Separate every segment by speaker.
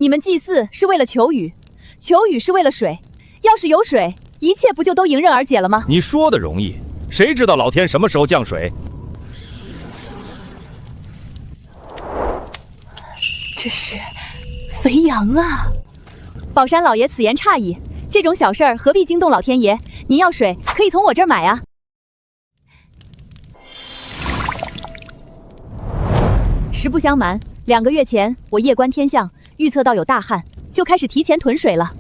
Speaker 1: 你们祭祀是为了求雨，求雨是为了水。要是有水，一切不就都迎刃而解了吗？
Speaker 2: 你说的容易，谁知道老天什么时候降水？
Speaker 1: 这是肥羊啊！宝山老爷此言差矣，这种小事儿何必惊动老天爷？您要水，可以从我这儿买啊。实不相瞒，2个月前我夜观天象，预测到有大旱，就开始提前囤水了。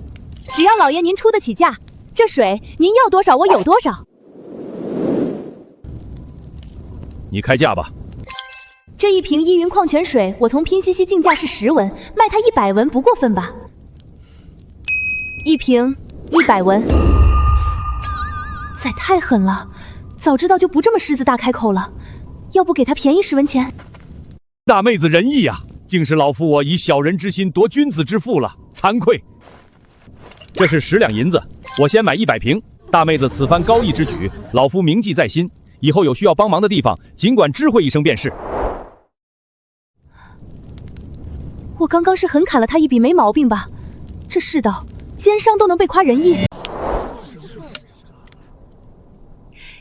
Speaker 1: 只要老爷您出得起价，这水您要多少我有多少。
Speaker 2: 你开价吧。
Speaker 1: 这一瓶依云矿泉水，我从拼夕夕进价是10文，卖它100文不过分吧？一瓶100文，宰太狠了！早知道就不这么狮子大开口了，要不给他便宜10文钱？
Speaker 2: 大妹子仁义呀，竟是老夫我以小人之心夺君子之腹了，惭愧。这是10两银子，我先买100瓶。大妹子此番高义之举，老夫铭记在心，以后有需要帮忙的地方，尽管知会一声便是。
Speaker 1: 我刚刚是狠砍了他一笔没毛病吧？这世道，奸商都能被夸仁义。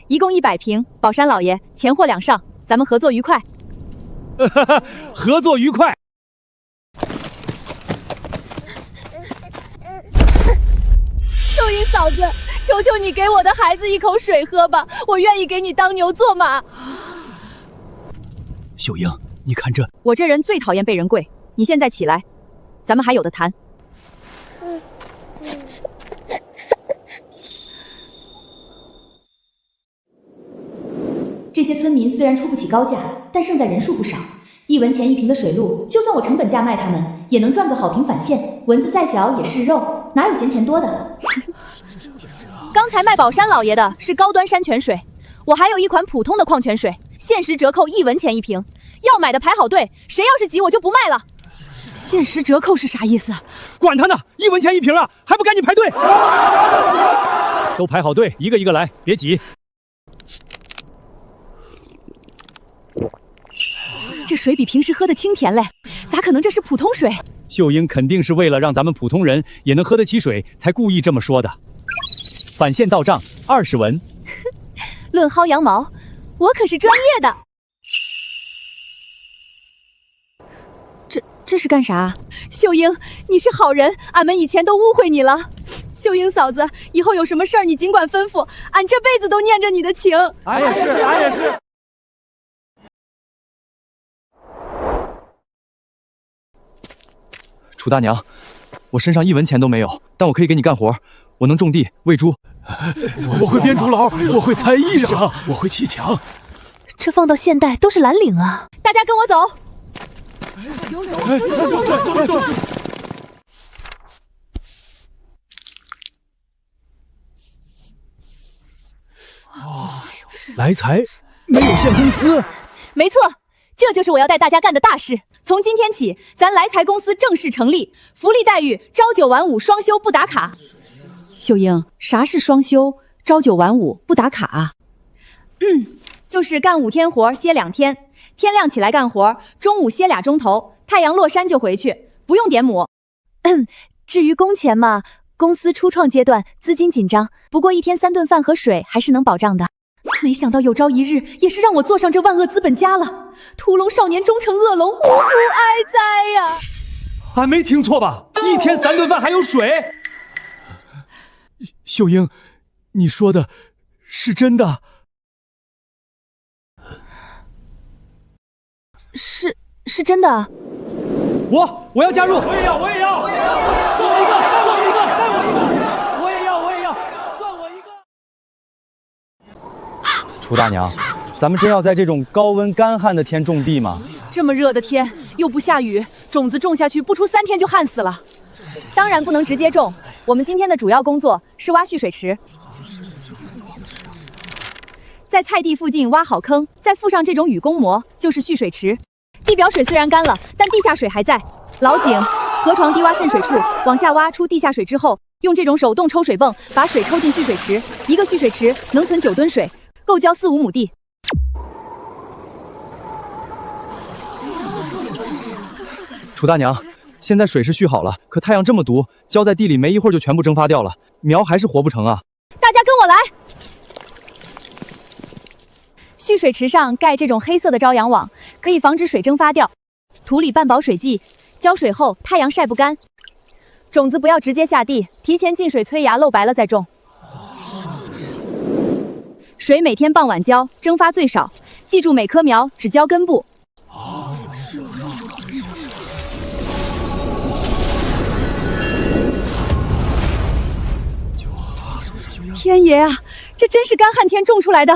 Speaker 1: 一共100瓶，宝山老爷，钱货两上，咱们合作愉快。
Speaker 2: 合作愉快。
Speaker 1: 秀英嫂子，求求你给我的孩子一口水喝吧，我愿意给你当牛做马。
Speaker 3: 秀英，你看这……
Speaker 1: 我这人最讨厌被人跪，你现在起来，咱们还有的谈。这些村民虽然出不起高价，但胜在人数不少。1文钱1瓶的水露，就算我成本价卖他们，也能赚个好评返现。蚊子再小也是肉，哪有嫌钱多的？刚才卖宝山老爷的是高端山泉水，我还有一款普通的矿泉水，限时折扣1文钱1瓶，要买的排好队，谁要是急我就不卖了。限时折扣是啥意思？
Speaker 2: 管他呢，1文钱1瓶啊，还不赶紧排队？都排好队，一个一个来，别挤。
Speaker 1: 这水比平时喝的清甜嘞，咋可能这是普通水？
Speaker 2: 秀英肯定是为了让咱们普通人也能喝得起水，才故意这么说的。返现到账20文。
Speaker 1: 论薅羊毛，我可是专业的。这是干啥？秀英，你是好人，俺们以前都误会你了。秀英嫂子，以后有什么事儿你尽管吩咐，俺这辈子都念着你的情。
Speaker 2: 俺也是，俺也是。
Speaker 3: 楚大娘，我身上1文钱都没有，但我可以给你干活，我能种地、喂猪，
Speaker 4: 我会编竹篓，我会裁衣裳，我会砌墙。
Speaker 1: 这放到现代都是蓝领啊！大家跟我走。
Speaker 4: 走。来财没有限公司。
Speaker 1: 没错，这就是我要带大家干的大事。从今天起，咱来财公司正式成立，福利待遇朝9晚5，双休不打卡。秀英，啥是双休？朝9晚5不打卡啊？就是干5天活歇2天，天亮起来干活，中午歇2钟头，太阳落山就回去，不用点母。至于工钱嘛，公司初创阶段资金紧张，不过1天3顿饭和水还是能保障的。没想到有朝一日也是让我坐上这万恶资本家了，屠龙少年终成恶龙，呜呼哀哉呀！
Speaker 2: 俺没听错吧？1天3顿饭还有水？
Speaker 4: 秀英，你说的是真的？
Speaker 1: 是真的。
Speaker 2: 我要加入，
Speaker 4: 我也要，送我一个，带我一个，我也要，算我一个。
Speaker 3: 楚大娘，咱们真要在这种高温干旱的天种地吗？
Speaker 1: 这么热的天又不下雨，种子种下去不出3天就旱死了。当然不能直接种，我们今天的主要工作是挖蓄水池，在菜地附近挖好坑，再附上这种雨公膜，就是蓄水池。地表水虽然干了，但地下水还在。老井、河床低洼渗水处往下挖出地下水之后，用这种手动抽水泵把水抽进蓄水池，一个蓄水池能存9吨水，够浇4-5亩地。
Speaker 3: 楚大娘，现在水是蓄好了，可太阳这么毒，浇在地里没一会儿就全部蒸发掉了，苗还是活不成啊！
Speaker 1: 大家跟我来。蓄水池上盖这种黑色的朝阳网，可以防止水蒸发掉。土里拌饱水剂，浇水后太阳晒不干。种子不要直接下地，提前进水催芽露白了再种。水每天傍晚浇，蒸发最少。记住每棵苗只浇根部。天爷啊，这真是干旱天种出来的。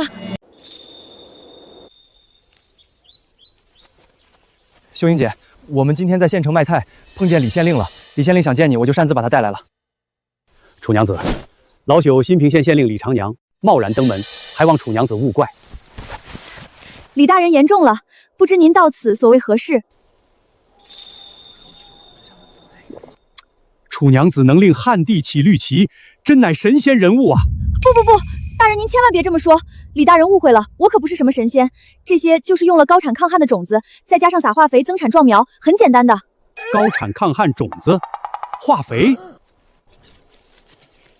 Speaker 3: 秀英姐，我们今天在县城卖菜，碰见李县令了。李县令想见你，我就擅自把他带来了。
Speaker 5: 楚娘子，老朽新平县县令李长阳贸然登门，还望楚娘子勿怪。
Speaker 1: 李大人言重了，不知您到此所为何事？
Speaker 2: 楚娘子能令旱地起绿旗，真乃神仙人物啊！
Speaker 1: 不，大人您千万别这么说，李大人误会了，我可不是什么神仙，这些就是用了高产抗旱的种子，再加上撒化肥增产壮苗，很简单的。
Speaker 2: 高产抗旱种子，化肥。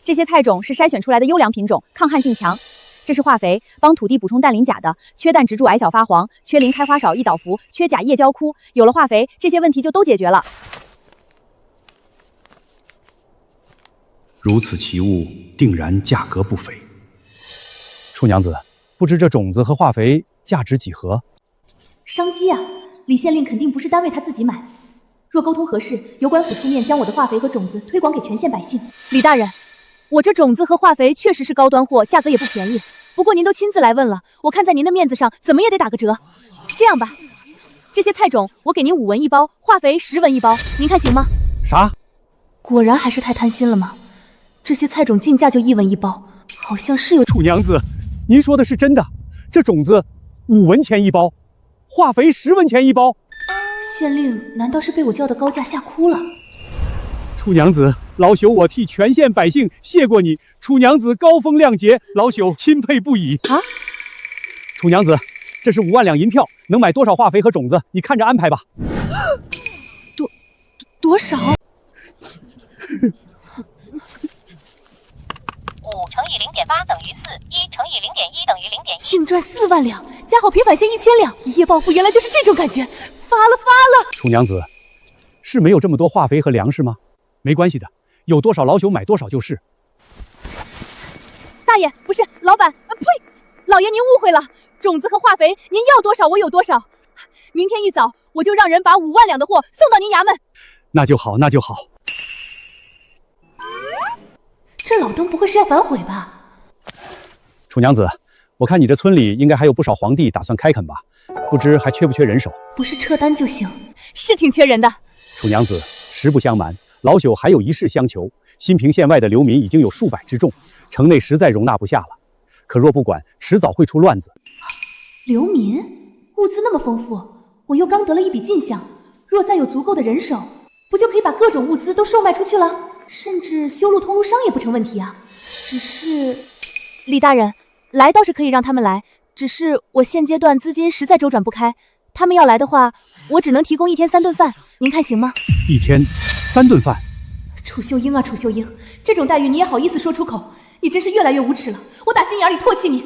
Speaker 1: 这些菜种是筛选出来的优良品种，抗旱性强。这是化肥，帮土地补充氮磷钾的。缺氮植株矮小发黄，缺磷开花少易倒伏，缺钾叶焦枯。有了化肥，这些问题就都解决了。
Speaker 5: 如此奇物，定然价格不菲。
Speaker 2: 楚娘子，不知这种子和化肥价值几何？
Speaker 1: 商机啊！李县令肯定不是单为他自己买。若沟通合适，有管府出面将我的化肥和种子推广给全县百姓。李大人，我这种子和化肥确实是高端货，价格也不便宜。不过您都亲自来问了，我看在您的面子上，怎么也得打个折。这样吧，这些菜种我给您5文1包，化肥10文1包，您看行吗？
Speaker 2: 啥？
Speaker 1: 果然还是太贪心了吗？这些菜种进价就1文1包，好像是有。
Speaker 2: 楚娘子，您说的是真的？这种子5文钱1包，化肥10文钱1包。
Speaker 1: 县令难道是被我叫的高价吓哭了？
Speaker 2: 楚娘子，老朽我替全县百姓谢过你。楚娘子高风亮节，老朽钦佩不已
Speaker 1: 啊！
Speaker 2: 楚娘子，这是5万两银票，能买多少化肥和种子？你看着安排吧。
Speaker 1: 多少？5
Speaker 6: 乘以0.8等于4，1乘以0.1等于0.1。
Speaker 1: 净赚4万两，加好平反县1000两，一夜暴富原来就是这种感觉，发了！
Speaker 2: 楚娘子，是没有这么多化肥和粮食吗？没关系的，有多少老朽买多少就是。
Speaker 1: 大爷，不是老板，呸！老爷您误会了，种子和化肥您要多少我有多少。明天一早我就让人把5万两的货送到您衙门。
Speaker 2: 那就好，那就好。
Speaker 1: 这老登不会是要反悔吧？
Speaker 2: 楚娘子，我看你这村里应该还有不少皇帝打算开垦吧？不知还缺不缺人手？
Speaker 1: 不是撤单就行，是挺缺人的。
Speaker 2: 楚娘子，实不相瞒，老朽还有一事相求。新平县外的流民已经有数百之众，城内实在容纳不下了。可若不管，迟早会出乱子。
Speaker 1: 流民物资那么丰富，我又刚得了一笔进项，若再有足够的人手，不就可以把各种物资都售卖出去了？甚至修路通路商也不成问题啊。只是，李大人，来倒是可以让他们来，只是我现阶段资金实在周转不开。他们要来的话，我只能提供1天3顿饭，您看行吗
Speaker 2: ？1天3顿饭？
Speaker 1: 楚秀英啊，楚秀英，这种待遇你也好意思说出口？你真是越来越无耻了，我打心眼里唾弃你。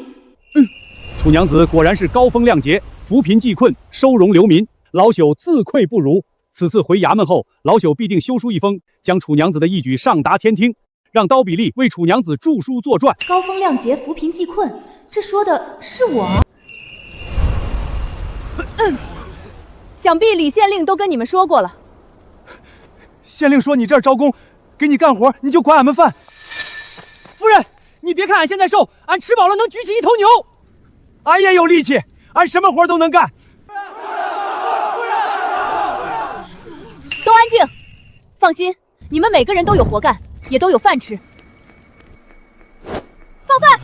Speaker 2: 楚娘子果然是高风亮节，扶贫济困，收容流民，老朽自愧不如。此次回衙门后，老朽必定修书一封，将楚娘子的义举上达天听，让刀比利为楚娘子著书作传。
Speaker 1: 高风亮节，扶贫济困，这说的是我。想必李县令都跟你们说过了。
Speaker 3: 县令说你这儿招工，给你干活你就管俺们饭。
Speaker 4: 夫人，你别看俺现在瘦，俺吃饱了能举起一头牛。
Speaker 3: 俺也有力气，俺什么活都能干。
Speaker 1: 都安静，放心，你们每个人都有活干，也都有饭吃。放饭。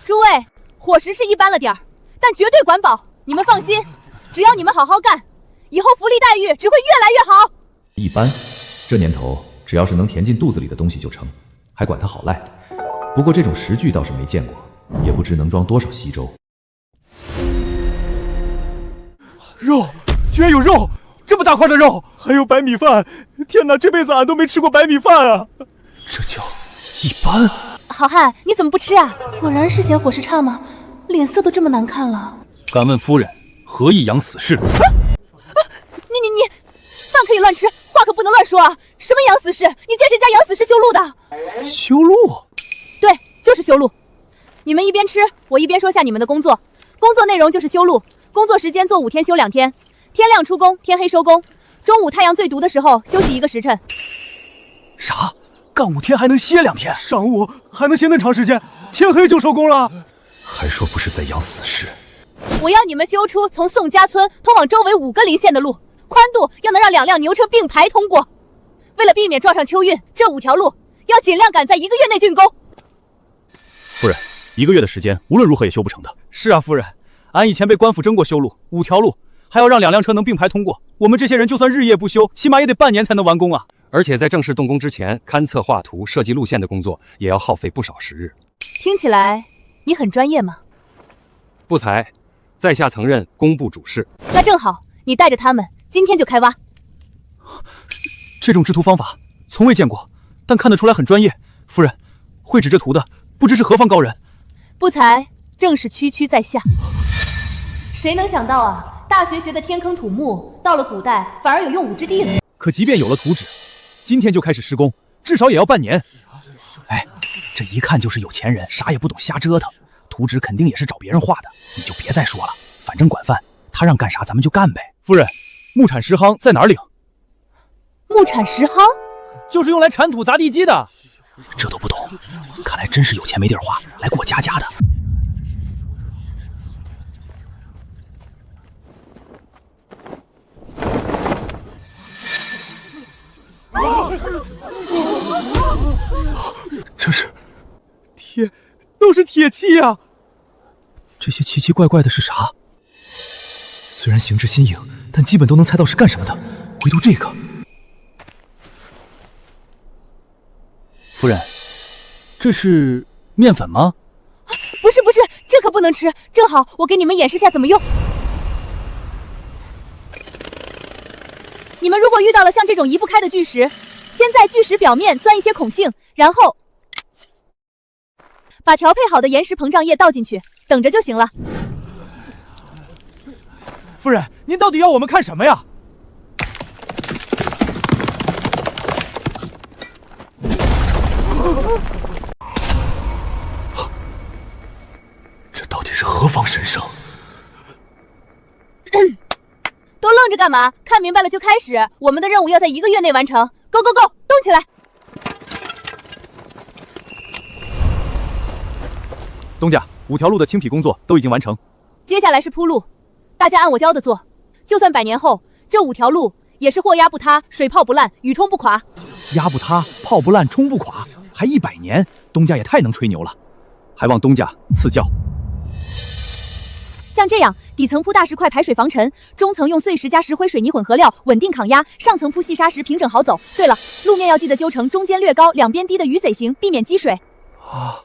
Speaker 1: 诸位，伙食是一般了点儿，但绝对管饱。你们放心，只要你们好好干，以后福利待遇只会越来越好。
Speaker 7: 一般，这年头只要是能填进肚子里的东西就成，还管它好赖。不过这种食具倒是没见过，也不知能装多少稀粥。
Speaker 3: 肉，居然有肉！这么大块的肉，还有白米饭！天哪，这辈子俺都没吃过白米饭啊！这叫一般。
Speaker 1: 好汉，你怎么不吃啊？果然是嫌伙食差吗？脸色都这么难看了。
Speaker 2: 敢问夫人，何以养死士？
Speaker 1: 你，饭可以乱吃，话可不能乱说啊！什么养死士？你见谁家养死士修路的？
Speaker 3: 修路？
Speaker 1: 对，就是修路。你们一边吃，我一边说下你们的工作。工作内容就是修路，工作时间做5天休2天，天亮出工，天黑收工。中午太阳最毒的时候休息1个时辰。
Speaker 3: 啥？干5天还能歇2天？上午还能歇那长时间？天黑就收工了？
Speaker 7: 还说不是在养死士。
Speaker 1: 我要你们修出从宋家村通往周围5个邻县的路，宽度要能让2辆牛车并排通过。为了避免撞上秋运，这5条路要尽量赶在1个月内竣工。
Speaker 2: 夫人，1个月的时间无论如何也修不成的。是啊，夫人，俺以前被官府征过修路，5条路还要让2辆车能并排通过，我们这些人就算日夜不休，起码也得半年才能完工啊。
Speaker 8: 而且在正式动工之前，勘测画图、设计路线的工作也要耗费不少时日。
Speaker 1: 听起来你很专业吗？
Speaker 8: 不才，在下曾任工部主事。
Speaker 1: 那正好，你带着他们今天就开挖。
Speaker 2: 这种制图方法从未见过，但看得出来很专业。夫人，绘制这图的不知是何方高人？
Speaker 1: 不才正是区区在下。谁能想到啊，大学学的天坑土木，到了古代反而有用武之地了。
Speaker 2: 可即便有了图纸，今天就开始施工，至少也要半年。
Speaker 3: 哎，这一看就是有钱人，啥也不懂，瞎折腾。图纸肯定也是找别人画的，你就别再说了。反正管饭，他让干啥咱们就干呗。
Speaker 2: 夫人，木铲石夯在哪儿领？
Speaker 1: 木铲石夯
Speaker 2: 就是用来铲土砸地基的。
Speaker 3: 这都不懂，看来真是有钱没地儿花，来过家家的。这是
Speaker 2: 铁，都是铁器呀！
Speaker 3: 这些奇奇怪怪的是啥？虽然形制新颖，但基本都能猜到是干什么的。唯独这个，
Speaker 2: 夫人，这是面粉吗？
Speaker 1: 不是，这可不能吃。正好我给你们演示下怎么用。你们如果遇到了像这种移不开的巨石，先在巨石表面钻一些孔隙，然后把调配好的岩石膨胀液倒进去，等着就行了。
Speaker 3: 夫人，您到底要我们看什么呀？这到底是何方神圣？
Speaker 1: 都愣着干嘛？看明白了就开始。我们的任务要在1个月内完成。Go go go， 动起来！
Speaker 2: 东家，5条路的清圮工作都已经完成，
Speaker 1: 接下来是铺路，大家按我教的做。就算100年后，这5条路也是货压不塌、水泡不烂、雨冲不垮。
Speaker 3: 压不塌、泡不烂、冲不垮，还100年，东家也太能吹牛了。
Speaker 2: 还望东家赐教。
Speaker 1: 像这样，底层铺大石块排水防尘，中层用碎石加石灰水泥混合料稳定抗压，上层铺细砂石平整好走。对了，路面要记得揪成中间略高、两边低的鱼嘴形，避免积水。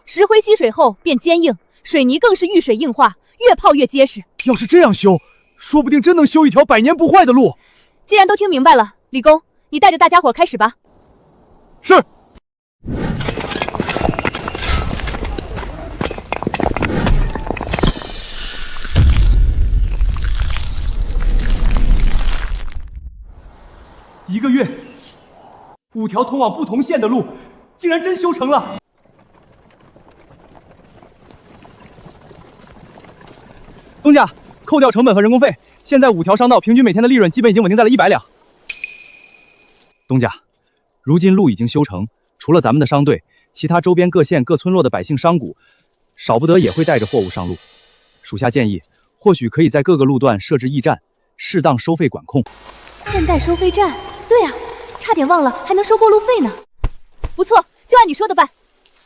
Speaker 1: 石灰吸水后变坚硬，水泥更是遇水硬化，越泡越结实。
Speaker 3: 要是这样修，说不定真能修一条100年不坏的路。
Speaker 1: 既然都听明白了，李工，你带着大家伙开始吧。
Speaker 2: 是。1个月，5条通往不同县的路，竟然真修成了。
Speaker 3: 东家，扣掉成本和人工费，现在5条商道平均每天的利润基本已经稳定在了100两。东家，如今路已经修成，除了咱们的商队，其他周边各县各村落的百姓商贾，少不得也会带着货物上路。属下建议，或许可以在各个路段设置驿站，适当收费管控。
Speaker 1: 现代收费站，对啊，差点忘了还能收过路费呢。不错，就按你说的办。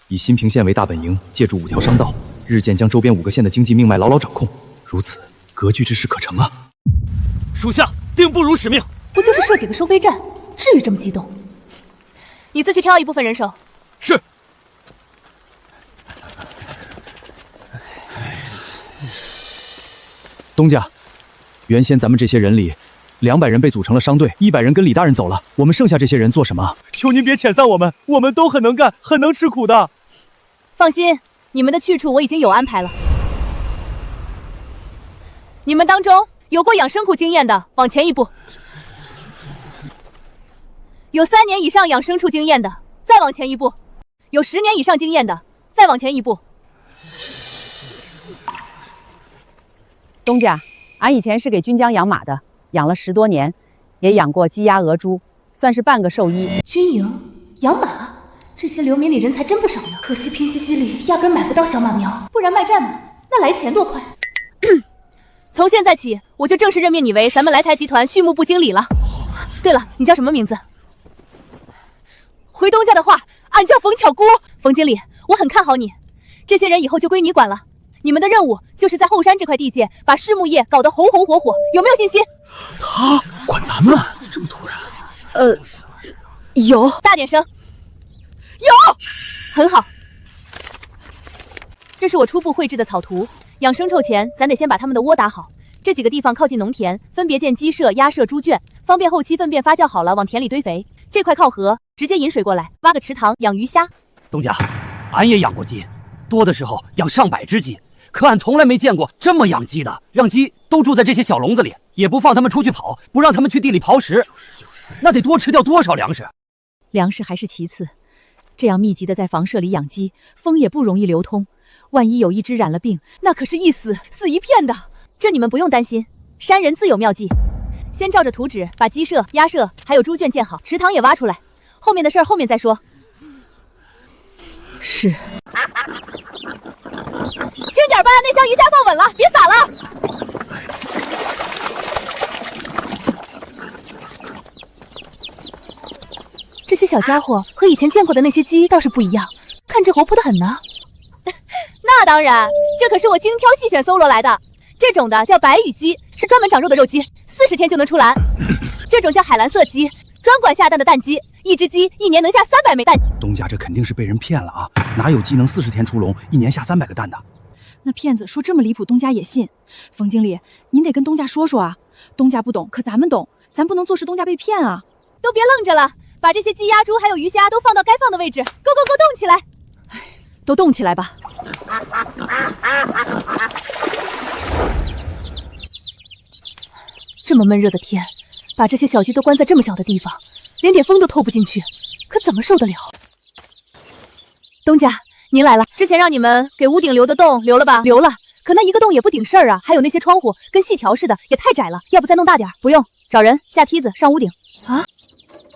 Speaker 3: 以新平县为大本营，借助5条商道，日渐将周边5个县的经济命脉牢牢掌控。如此，割据之势可成啊！
Speaker 2: 属下定不辱使命。
Speaker 1: 不就是设几个收费站，至于这么激动？你自去挑一部分人手。
Speaker 2: 是。
Speaker 3: 东家，原先咱们这些人里， 200人被组成了商队，100人跟李大人走了，我们剩下这些人做什么？
Speaker 4: 求您别遣散我们，我们都很能干，很能吃苦的。
Speaker 1: 放心，你们的去处我已经有安排了。你们当中有过养生库经验的，往前一步；有3年以上养生处经验的，再往前一步；有10年以上经验的，再往前一步。
Speaker 9: 东家，俺以前是给军疆养马的，养了10多年，也养过鸡鸭鹅猪，算是半个兽医。
Speaker 1: 军营养马，这些流民里人才真不少呢。可惜平西西里压根买不到小马苗，不然卖战马那来钱多快。从现在起，我就正式任命你为咱们来财集团畜牧部经理了。对了，你叫什么名字？回东家的话，俺叫冯巧姑。冯经理，我很看好你，这些人以后就归你管了。你们的任务就是在后山这块地界把畜牧业搞得红红火火，有没有信心？
Speaker 3: 他管咱们？这么突然？
Speaker 1: 有。大点声。有。很好。这是我初步绘制的草图。养生臭前，咱得先把他们的窝打好。这几个地方靠近农田，分别建鸡舍、鸭舍、猪圈，方便后期粪便发酵好了往田里堆肥。这块靠河，直接引水过来，挖个池塘养鱼虾。
Speaker 5: 东家，俺也养过鸡，多的时候养上百只鸡，可俺从来没见过这么养鸡的，让鸡都住在这些小笼子里，也不放它们出去跑，不让它们去地里刨食，那得多吃掉多少粮食？
Speaker 1: 粮食还是其次，这样密集的在房舍里养鸡，风也不容易流通。万一有一只染了病，那可是一死一片的。这你们不用担心，山人自有妙计。先照着图纸把鸡舍、鸭舍还有猪圈建好，池塘也挖出来，后面的事儿后面再说。是。轻点吧，那箱鱼虾放稳了，别洒了。这些小家伙和以前见过的那些鸡倒是不一样，看着活泼得很呢。那当然，这可是我精挑细选搜罗来的。这种的叫白羽鸡，是专门长肉的肉鸡，40天就能出栏。这种叫海蓝色鸡，专管下蛋的蛋鸡，一只鸡1年能下300枚蛋。
Speaker 3: 东家这肯定是被人骗了啊！哪有鸡能40天出笼，1年下300个蛋的？
Speaker 1: 那骗子说这么离谱，东家也信。冯经理，您得跟东家说说啊。东家不懂，可咱们懂，咱不能坐视东家被骗啊！都别愣着了，把这些鸡鸭猪还有鱼虾都放到该放的位置，够动起来！都动起来吧！这么闷热的天，把这些小鸡都关在这么小的地方，连点风都透不进去，可怎么受得了？东家，您来了。之前让你们给屋顶留的洞留了吧？留了，可那一个洞也不顶事儿啊，还有那些窗户跟细条似的，也太窄了，要不再弄大点？不用，找人架梯子上屋顶。啊，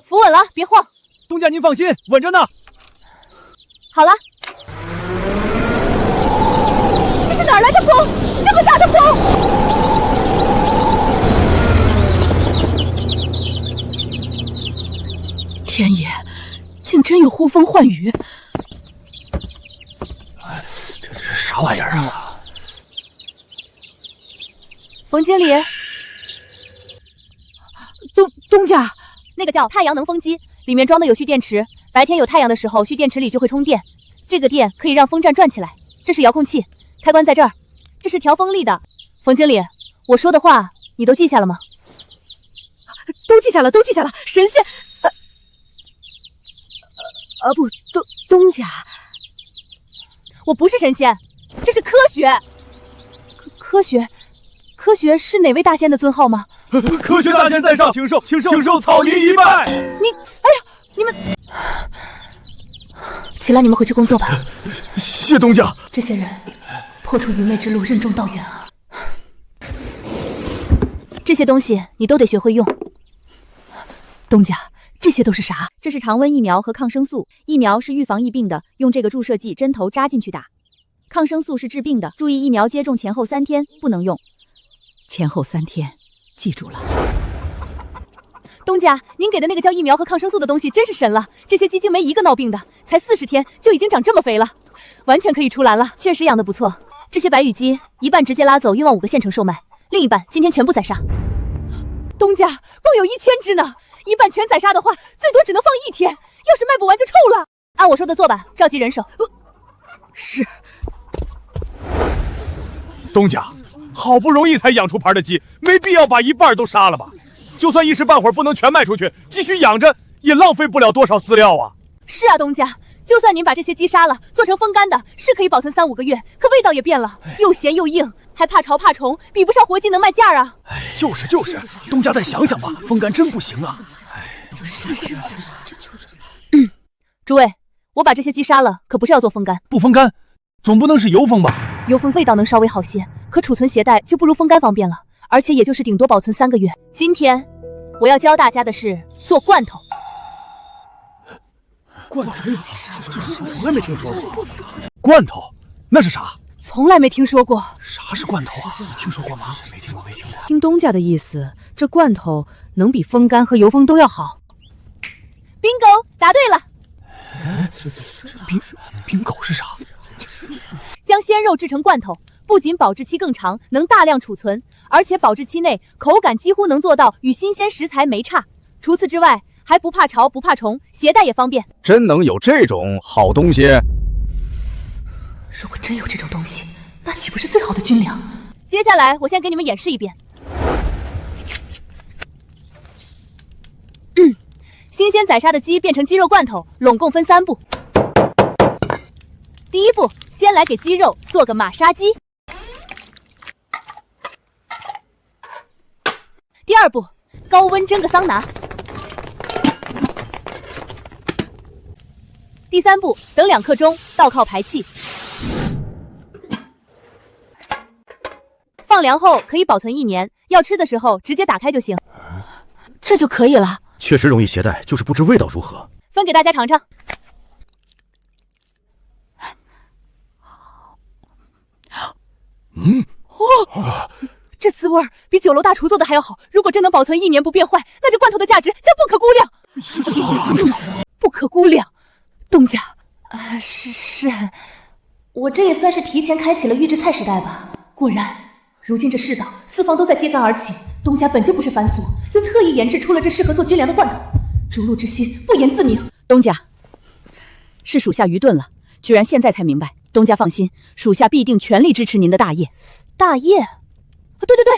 Speaker 1: 扶稳了，别晃。
Speaker 4: 东家您放心，稳着呢。
Speaker 1: 好了。这是哪来的风？这么大的风！天爷，竟真有呼风唤雨！
Speaker 5: 这是啥玩意儿啊？
Speaker 1: 冯经理，东家，那个叫太阳能风机，里面装的有蓄电池，白天有太阳的时候，蓄电池里就会充电。这个电可以让风扇转起来。这是遥控器。开关在这儿，这是调风力的。冯经理，我说的话你都记下了吗？都记下了，神仙。不，东家，我不是神仙，这是科学。科学是哪位大仙的尊号吗？
Speaker 4: 科学大仙在上，请受草民一拜。
Speaker 1: 哎呀，你们起来，你们回去工作吧。
Speaker 4: 谢东家。
Speaker 1: 这些人破除愚昧之路，任重道远啊！这些东西你都得学会用。东家，这些都是啥？这是常温疫苗和抗生素。疫苗是预防疫病的，用这个注射剂针头扎进去打。抗生素是治病的，注意疫苗接种前后3天不能用。前后3天，记住了。东家，您给的那个叫疫苗和抗生素的东西真是神了，这些鸡精没一个闹病的，才40天就已经长这么肥了，完全可以出栏了。确实养得不错。这些白羽鸡一半直接拉走运往5个县城售卖，另一半今天全部宰杀。东家，共有1000只呢，一半全宰杀的话，最多只能放1天，要是卖不完就臭了。按我说的做吧，召集人手。是。
Speaker 2: 东家，好不容易才养出牌的鸡，没必要把一半都杀了吧？就算一时半会儿不能全卖出去，继续养着也浪费不了多少饲料啊。
Speaker 1: 是啊，东家，就算您把这些鸡杀了，做成风干的，是可以保存3、5个月，可味道也变了，又咸又硬，还怕潮怕虫，比不上活鸡能卖价啊。
Speaker 2: 哎，就是，东家再想想吧，风干真不行啊。
Speaker 1: 诸位，我把这些鸡杀了，可不是要做风干。
Speaker 2: 不风干，总不能是油封吧？
Speaker 1: 油封味道能稍微好些，可储存携带就不如风干方便了，而且也就是顶多保存3个月。今天我要教大家的是做罐头。
Speaker 2: 罐头，从来没听说过。罐头，那是啥？
Speaker 1: 从来没听说过。
Speaker 2: 啥是罐头啊？你听说过吗？没听过。
Speaker 9: 听东家的意思，这罐头能比风干和油封都要好。
Speaker 1: bingo， 答对了。
Speaker 2: 冰狗是啥？
Speaker 1: 将鲜肉制成罐头，不仅保质期更长，能大量储存，而且保质期内口感几乎能做到与新鲜食材没差。除此之外，还不怕潮不怕虫，携带也方便。
Speaker 2: 真能有这种好东西？
Speaker 1: 如果真有这种东西，那岂不是最好的军粮？接下来我先给你们演示一遍。新鲜宰杀的鸡变成鸡肉罐头，拢共分3步。第一步，先来给鸡肉做个马杀鸡。第二步，高温蒸个桑拿。第三步，等2刻钟，倒靠排气。放凉后可以保存1年，要吃的时候直接打开就行。这就可以了。
Speaker 2: 确实容易携带，就是不知味道如何。
Speaker 1: 分给大家尝尝。这滋味比酒楼大厨做的还要好。如果真能保存1年不变坏，那这罐头的价值将不可估量。不可估量，东家，是，我这也算是提前开启了预制菜时代吧。果然，如今这世道四方都在揭竿而起，东家本就不是凡俗，又特意研制出了这适合做军粮的罐头。逐鹿之心，不言自明。
Speaker 9: 东家，是属下愚钝了，居然现在才明白。东家放心，属下必定全力支持您的大业。
Speaker 1: 大业？对，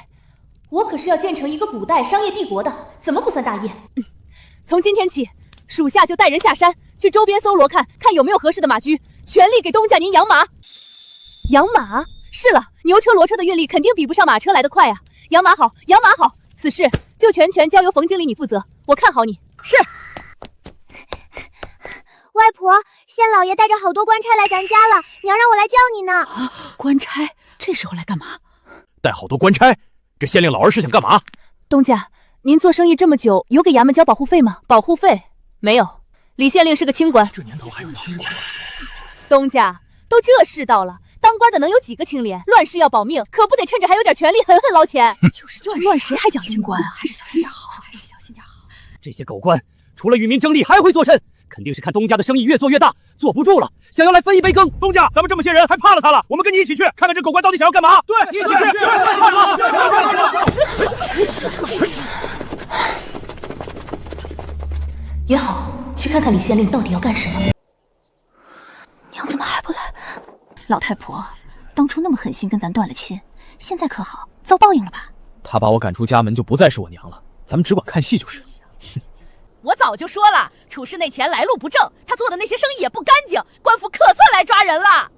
Speaker 1: 我可是要建成一个古代商业帝国的，怎么不算大业？从今天起，属下就带人下山，去周边搜罗看有没有合适的马驹，全力给东家您养马。养马？是了，牛车骡车的运力肯定比不上马车来得快啊！养马好，此事就全交由冯经理你负责，我看好你。是。
Speaker 10: 外婆，县老爷带着好多官差来咱家了，娘让我来叫你呢。
Speaker 9: 官差这时候来干嘛？
Speaker 2: 带好多官差，这县令老儿是想干嘛？
Speaker 1: 东家，您做生意这么久，有给衙门交保护费吗？保护费没有，李县令是个清官。
Speaker 2: 这年头还有清官？
Speaker 1: 东家，都这世道了，当官的能有几个清廉？乱世要保命，可不得趁着还有点权力狠狠捞钱。
Speaker 9: 就是乱谁还讲清官啊？还是小心点好。
Speaker 5: 这些狗官除了与民争利，还会做甚？肯定是看东家的生意越做越大，坐不住了，想要来分一杯羹。
Speaker 2: 东家，咱们这么些人还怕了他了？我们跟你一起去，看看这狗官到底想要干嘛。对，一起去。
Speaker 1: 也好，去看看李县令到底要干什么。
Speaker 10: 娘怎么还不来？老太婆，当初那么狠心跟咱断了亲，现在可好，遭报应了吧？
Speaker 3: 他把我赶出家门，就不再是我娘了。咱们只管看戏就是。
Speaker 1: 我早就说了，处室内钱来路不正，他做的那些生意也不干净，官府可算来抓人了。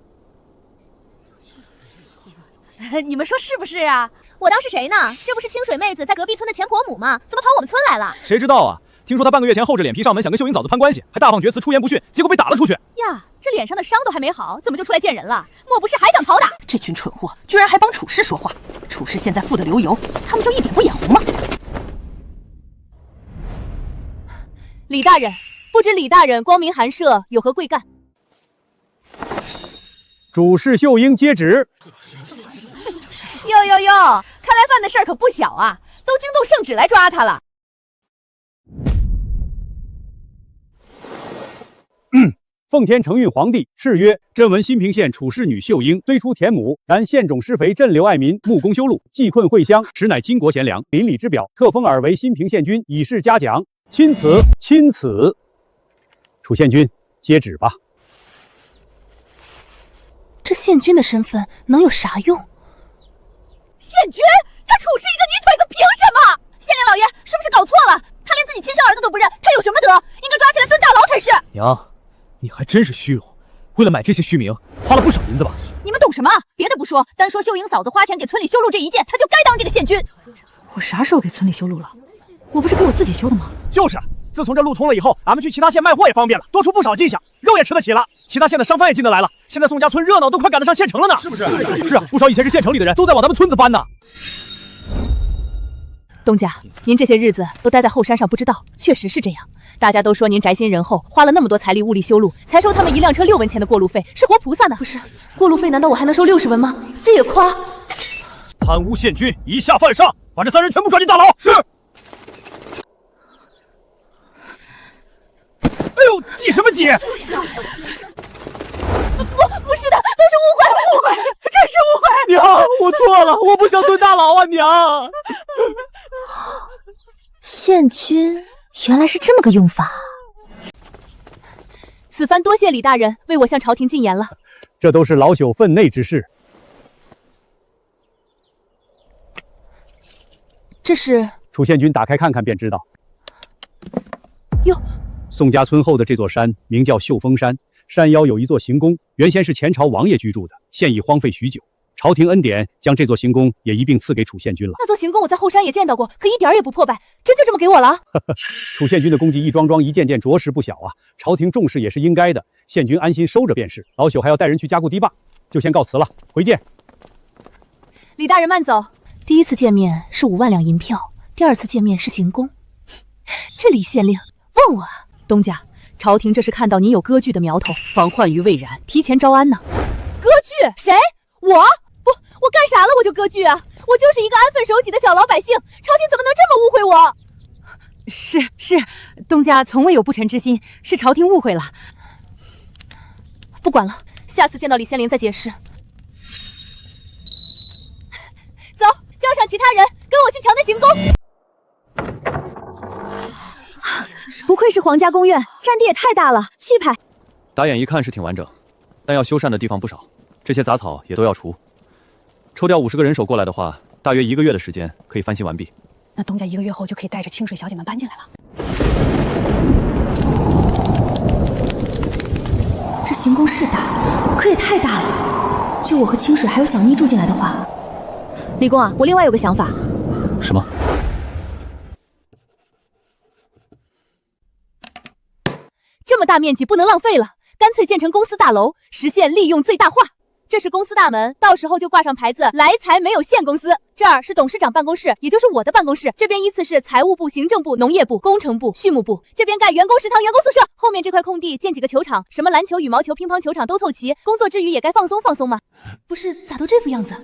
Speaker 1: 你们说是不是啊？
Speaker 10: 我当是谁呢？这不是清水妹子在隔壁村的钱婆母吗？怎么跑我们村来了？
Speaker 3: 谁知道啊？听说他半个月前厚着脸皮上门，想跟秀英嫂子攀关系，还大放厥词，出言不逊，结果被打了出去。
Speaker 1: 呀，这脸上的伤都还没好，怎么就出来见人了？莫不是还想讨打？
Speaker 9: 这群蠢货居然还帮楚氏说话，楚氏现在富得流油，他们就一点不眼红吗？
Speaker 1: 李大人，不知李大人光明寒舍有何贵干？
Speaker 3: 主事秀英接旨。
Speaker 1: 哟，看来犯的事儿可不小啊，都惊动圣旨来抓他了。
Speaker 3: 奉天承运皇帝敕曰：朕闻新平县楚氏女秀英虽出田亩，然县种施肥，赈流爱民，木工修路，济困惠乡，实乃巾帼贤良，邻里之表，特封尔为新平县君，以示嘉奖。钦此。楚县君，接旨吧。
Speaker 1: 这县君的身份能有啥用？县君，他楚氏一个泥腿子，凭什么？
Speaker 10: 县令老爷是不是搞错了？他连自己亲生儿子都不认，他有什么德？应该抓起来蹲大牢才是。
Speaker 3: 娘，你还真是虚荣，为了买这些虚名，花了不少银子吧？
Speaker 10: 你们懂什么？别的不说，单说秀英嫂子花钱给村里修路这一件，她就该当这个县君。
Speaker 1: 我啥时候给村里修路了？我不是给我自己修的吗？
Speaker 3: 就是，自从这路通了以后，俺们去其他县卖货也方便了，多出不少进项，肉也吃得起了，其他县的商贩也进得来了。现在宋家村热闹都快赶得上县城了呢，是不是？是啊，不少以前是县城里的人都在往咱们村子搬呢。
Speaker 1: 东家，您这些日子都待在后山上，不知道，确实是这样。大家都说您宅心仁厚，花了那么多财力物力修路，才收他们1辆车6文钱的过路费，是活菩萨呢。不是，过路费难道我还能收60文吗？这也夸！
Speaker 3: 贪污县君，以下犯上，把这3人全部抓进大牢。是。哎呦，急什么急？
Speaker 10: 不是的，都是误会，真是误会。
Speaker 3: 娘，我错了，我不想蹲大牢啊，娘。
Speaker 10: 县君原来是这么个用法。
Speaker 1: 此番多谢李大人为我向朝廷进言了。
Speaker 2: 这都是老朽分内之事。
Speaker 1: 这是
Speaker 2: 楚县君打开看看便知道。
Speaker 1: 哟，
Speaker 2: 宋家村后的这座山名叫秀峰山，山腰有一座行宫，原先是前朝王爷居住的，现已荒废许久。朝廷恩典将这座行宫也一并赐给楚县君了。
Speaker 1: 那座行宫我在后山也见到过，可一点也不破败，真就这么给我了？
Speaker 2: 楚县君的功绩一桩桩一件件着实不小啊，朝廷重视也是应该的，县君安心收着便是。老朽还要带人去加固堤坝，就先告辞了，回见。
Speaker 1: 李大人慢走。第一次见面是5万两银票，第二次见面是行宫。这李县令忘我啊！东家，朝廷这是看到您有割据的苗头，防患于未然，提前招安呢。割据？谁？我？我干啥了我就割据啊？我就是一个安分守己的小老百姓，朝廷怎么能这么误会我？是，东家从未有不臣之心，是朝廷误会了。不管了，下次见到李县令再解释。走，叫上其他人，跟我去瞧那行宫。不愧是皇家宫苑，占地也太大了，气派。
Speaker 3: 打眼一看是挺完整，但要修缮的地方不少，这些杂草也都要除。抽调50个人手过来的话，大约1个月的时间可以翻新完毕。
Speaker 9: 那东家1个月后就可以带着清水小姐们搬进来了。
Speaker 1: 这行宫是大，可也太大了。就我和清水还有小妮住进来的话，李公啊，我另外有个想法。
Speaker 3: 什么？
Speaker 1: 这么大面积不能浪费了，干脆建成公司大楼，实现利用最大化。这是公司大门，到时候就挂上牌子，来财没有限公司。这儿是董事长办公室，也就是我的办公室。这边依次是财务部、行政部、农业部、工程部、畜牧部。这边盖员工食堂、员工宿舍。后面这块空地建几个球场，什么篮球、羽毛球、乒乓球场都凑齐。工作之余也该放松放松嘛。不是，咋都这副样子？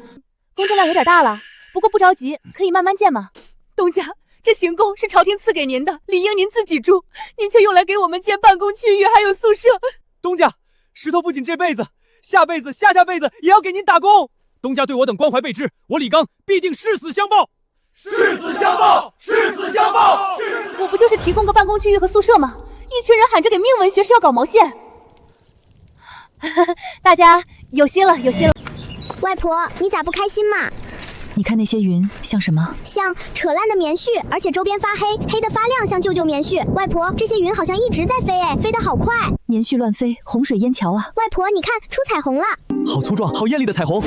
Speaker 1: 工作量有点大了，不过不着急，可以慢慢建嘛。东家，这行宫是朝廷赐给您的，理应您自己住，您却用来给我们建办公区域还有宿舍。
Speaker 3: 东家，石头不仅这辈子，下辈子、下下辈子也要给您打工。东家对我等关怀备至，我李刚必定誓死相报。誓死相报！誓死相报！
Speaker 1: 我不就是提供个办公区域和宿舍吗？一群人喊着给命文学是要搞毛线？大家有心了，有心了。
Speaker 11: 外婆，你咋不开心嘛？
Speaker 10: 你看那些云像什么？
Speaker 11: 像扯烂的棉絮，而且周边发黑，黑的发亮，像舅舅棉絮。外婆，这些云好像一直在飞，飞得好快。
Speaker 10: 棉絮乱飞，洪水淹桥啊！
Speaker 11: 外婆，你看出彩虹了，
Speaker 3: 好粗壮，好艳丽的彩虹。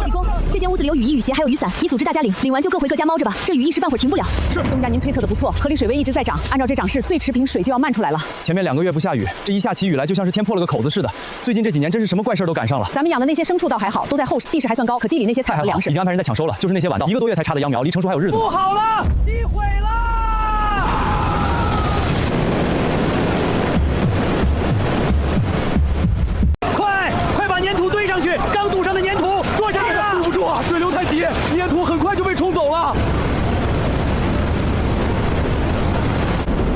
Speaker 1: 李公，这间屋子里有雨衣、雨鞋，还有雨伞，你组织大家领，领完就各回各家猫着吧。这雨一时半会儿停不了。
Speaker 9: 是，东家您推测的不错，河里水位一直在涨，按照这涨势，最迟平水就要漫出来了。
Speaker 3: 前面2个月不下雨，这一下起雨来就像是天破了个口子似的。最近这几年真是什么怪事都赶上了。
Speaker 9: 咱们养的那些牲畜倒还好，都在后地势还算高，可地里那些菜和粮食
Speaker 3: 已经安排人在抢收了，就是那些晚稻，1个多月才插的秧苗，离成熟还有日子。
Speaker 4: 不好了，地毁了！快把粘土堆上去，刚堵上的粘土落下来了。堵不住啊，水流太急，粘土很快就被冲走了。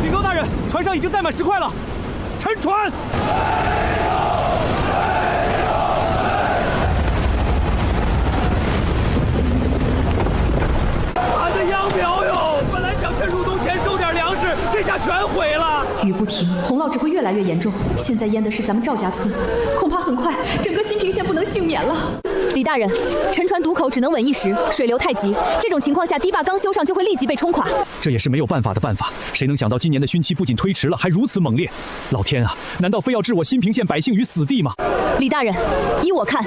Speaker 4: 禀告大人，船上已经载满石块了，沉船。俺的秧苗哟，本来想趁入冬前收点粮食，这下全毁了。
Speaker 1: 雨不停，洪涝只会越来越严重。现在淹的是咱们赵家村，恐怕很快整个新平县不能幸免了。李大人，沉船渡口只能稳一时，水流太急，这种情况下堤坝刚修上就会立即被冲垮。
Speaker 2: 这也是没有办法的办法。谁能想到今年的汛期不仅推迟了，还如此猛烈？老天啊，难道非要置我新平县百姓于死地吗？
Speaker 1: 李大人，依我看，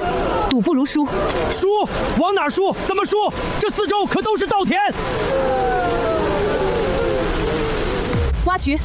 Speaker 1: 赌不如输。
Speaker 4: 输？往哪输？怎么输？这四周可都是稻田。
Speaker 1: 挖渠。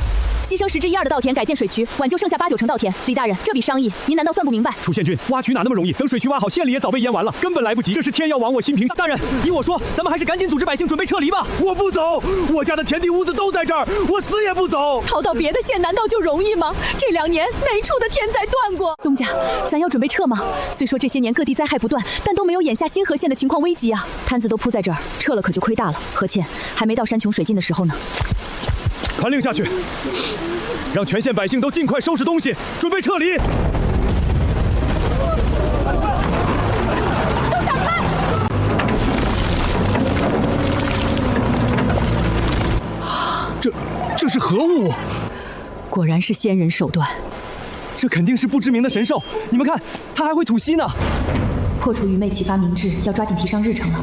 Speaker 1: 牺牲1/10的稻田改建水渠，挽救剩下8、9成稻田。李大人，这笔商议，您难道算不明白？
Speaker 4: 楚县君，挖渠哪那么容易？等水渠挖好，县里也早被淹完了，根本来不及。这是天要亡我新平。大人，依我说，咱们还是赶紧组织百姓准备撤离吧。我不走，我家的田地屋子都在这儿，我死也不走。
Speaker 1: 逃到别的县难道就容易吗？这2年哪处的天灾断过？东家，咱要准备撤吗？虽说这些年各地灾害不断，但都没有眼下新河县的情况危急啊。摊子都铺在这儿，撤了可就亏大了。何倩，还没到山穷水尽的时候呢。
Speaker 4: 传令下去，让全县百姓都尽快收拾东西，准备撤离。
Speaker 1: 都闪开！
Speaker 4: 这是何物？
Speaker 1: 果然是仙人手段。
Speaker 4: 这肯定是不知名的神兽。你们看，它还会吐息呢。
Speaker 1: 破除愚昧，启发明智，要抓紧提上日程了。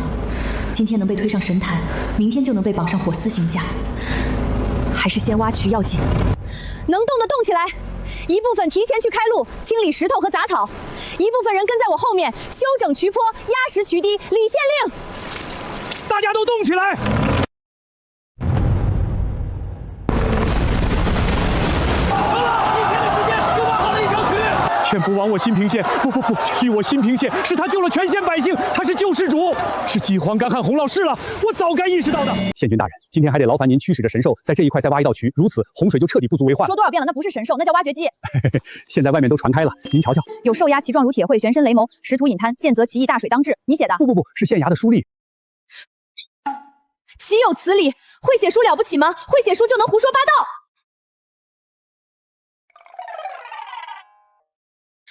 Speaker 1: 今天能被推上神坛，明天就能被绑上火丝刑架。还是先挖渠要紧，能动的动起来，一部分提前去开路，清理石头和杂草，一部分人跟在我后面修整渠坡，压实渠堤。李县令，
Speaker 4: 大家都动起来！成了，1天的时间就挖好了一条渠。天不亡我新平县，不，替我新平县，是他救了全县百姓，他是救世主，是继黄干汉洪涝氏了，我早该意识到的。
Speaker 2: 县君大人，今天还得劳烦您驱使着神兽在这一块再挖一道渠，如此洪水就彻底不足为患。
Speaker 1: 说多少遍了，那不是神兽，那叫挖掘机。
Speaker 2: 现在外面都传开了，您瞧瞧，
Speaker 1: 有兽牙其状如铁喙，玄身雷谋，石图隐滩，见则其意，大水当至。你写的？
Speaker 2: 不，是县衙的书吏。
Speaker 1: 岂有此理！会写书了不起吗？会写书就能胡说八道。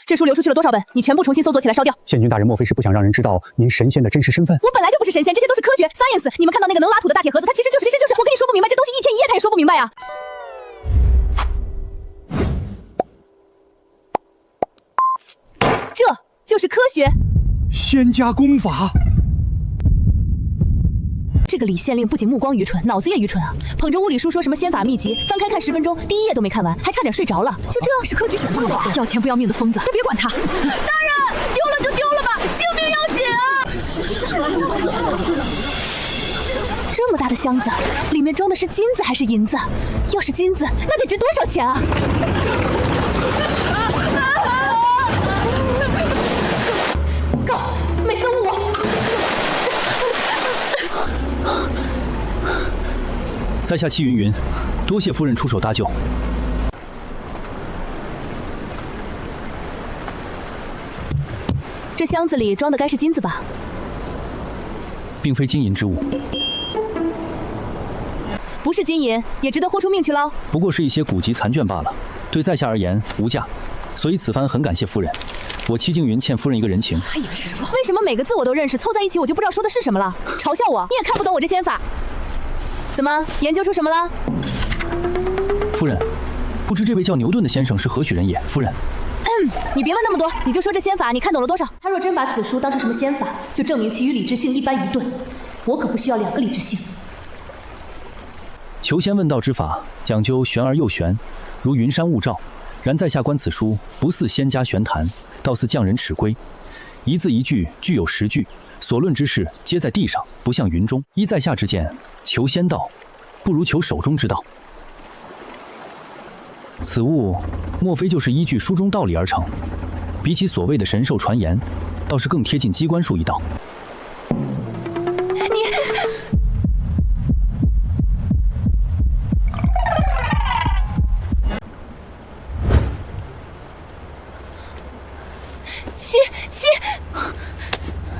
Speaker 1: 这书流出去了多少本？你全部重新搜索起来烧掉。
Speaker 2: 县君大人莫非是不想让人知道您神仙的真实身份？
Speaker 1: 我本来就不是神仙，这些都是科学 science。你们看到那个能拉土的大铁盒子，它其实就是……我跟你说不明白，这东西1天1夜它也说不明白呀。这就是科学。
Speaker 4: 仙家功法。
Speaker 1: 这个李县令不仅目光愚蠢，脑子也愚蠢啊！捧着物理书说什么仙法秘籍，翻开看10分钟，第1页都没看完，还差点睡着了。就这是科举选出来的，要钱不要命的疯子，都别管他。大人，丢了就丢了吧，性命要紧啊！这么大的箱子，里面装的是金子还是银子？要是金子，那得值多少钱啊？够，没私误我。
Speaker 5: 在下戚云，多谢夫人出手搭救。
Speaker 1: 这箱子里装的该是金子吧？
Speaker 5: 并非金银之物，
Speaker 1: 不是金银，也值得豁出命去捞。
Speaker 5: 不过是一些古籍残卷罢了，对在下而言无价。所以此番很感谢夫人，我戚静云欠夫人一个人情。
Speaker 1: 还以为是什么？为什么每个字我都认识，凑在一起我就不知道说的是什么了？嘲笑我？你也看不懂我这仙法？怎么研究出什么了？
Speaker 5: 夫人，不知这位叫牛顿的先生是何许人也？夫人，
Speaker 1: 你别问那么多，你就说这仙法你看懂了多少？他若真把此书当成什么仙法，就证明其与李知性一般愚钝。我可不需要2个李知性。
Speaker 5: 求仙问道之法讲究玄而又玄，如云山雾罩。然在下观此书，不似仙家玄谈，倒似匠人尺规，一字一句具有实据。所论之事皆在地上，不像云中。依在下之见，求仙道，不如求手中之道。此物莫非就是依据书中道理而成？比起所谓的神兽传言，倒是更贴近机关术一道。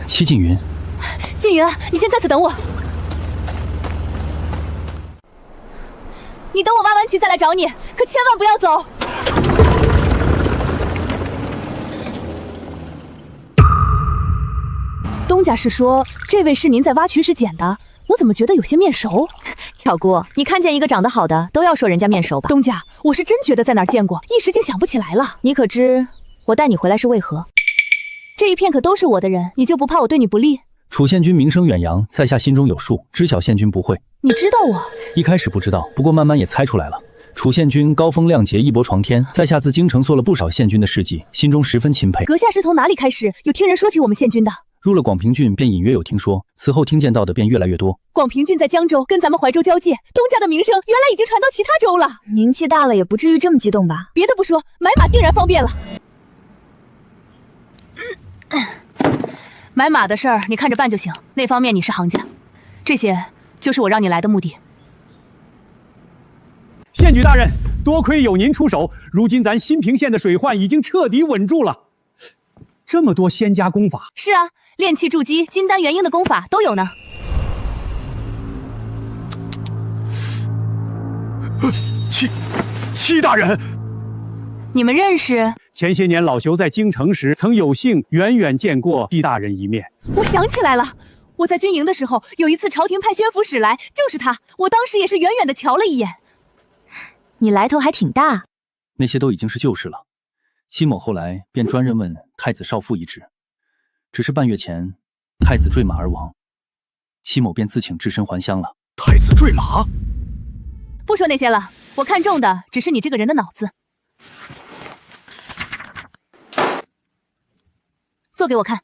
Speaker 5: 戚静云，
Speaker 1: 静云，你先在此等我。你等我挖完渠再来找你，可千万不要走。东家是说这位是您在挖渠时捡的，我怎么觉得有些面熟？
Speaker 12: 巧姑，你看见一个长得好的，都要说人家面熟吧？
Speaker 1: 东家，我是真觉得在哪儿见过，一时竟想不起来了。
Speaker 12: 你可知我带你回来是为何？
Speaker 1: 这一片可都是我的人，你就不怕我对你不利？
Speaker 3: 楚宪军名声远扬，在下心中有数，知晓宪军不会。
Speaker 1: 你知道我？
Speaker 3: 一开始不知道，不过慢慢也猜出来了。楚宪军高风亮节，义薄床天，在下自京城做了不少宪军的事迹，心中十分钦佩。
Speaker 1: 阁下是从哪里开始有听人说起我们宪军的？
Speaker 3: 入了广平郡，便隐约有听说，此后听见到的便越来越多。
Speaker 1: 广平郡在江州，跟咱们怀州交界，东家的名声原来已经传到其他州了。
Speaker 12: 名气大了也不至于这么激动吧？
Speaker 1: 别的不说，买马定然方便了。买马的事儿你看着办就行，那方面你是行家。这些就是我让你来的目的。
Speaker 4: 县局大人，多亏有您出手，如今咱新平县的水患已经彻底稳住了。这么多仙家功法。
Speaker 1: 是啊，炼气筑基、金丹元婴的功法都有呢。
Speaker 4: 戚大人，
Speaker 1: 你们认识？
Speaker 4: 前些年老朽在京城时，曾有幸远远见过戚大人一面。
Speaker 1: 我想起来了，我在军营的时候，有一次朝廷派宣抚使来，就是他。我当时也是远远的瞧了一眼。
Speaker 12: 你来头还挺大。
Speaker 3: 那些都已经是旧事了。戚某后来便专任问太子少傅一职，只是半月前太子坠马而亡，戚某便自请置身还乡了。
Speaker 2: 太子坠马？
Speaker 1: 不说那些了，我看中的只是你这个人的脑子。做给我看。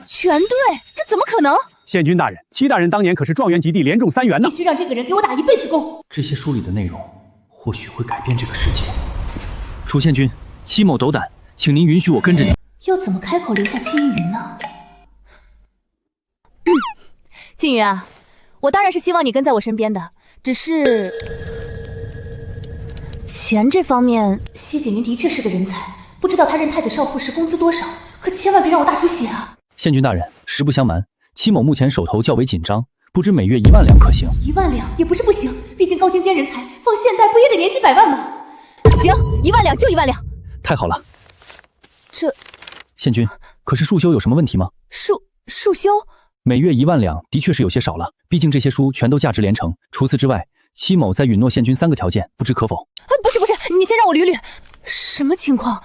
Speaker 1: 全对，这怎么可能？
Speaker 4: 县君大人，戚大人当年可是状元及第，连中3元呢。
Speaker 1: 必须让这个人给我打一辈子工。
Speaker 3: 这些书里的内容，或许会改变这个世界。楚宪军，戚某斗胆，请您允许我跟着你。
Speaker 1: 要怎么开口留下戚云云呢？静云啊，我当然是希望你跟在我身边的，只是钱这方面，西景云的确是个人才，不知道他任太子少傅时工资多少，可千万别让我大出血啊！
Speaker 3: 宪军大人，实不相瞒，戚某目前手头较为紧张，不知每月1万两可行
Speaker 1: ？1万两也不是不行，毕竟高精尖人才，放现代不也得年薪100万吗？行，1万两就1万两。
Speaker 3: 太好了。
Speaker 1: 这，
Speaker 3: 宪军，可是束修有什么问题吗？
Speaker 1: 束修？
Speaker 3: 每月1万两的确是有些少了，毕竟这些书全都价值连城。除此之外，戚某再允诺宪军3个条件，不知可否？
Speaker 1: 不是，你先让我捋捋。什么情况？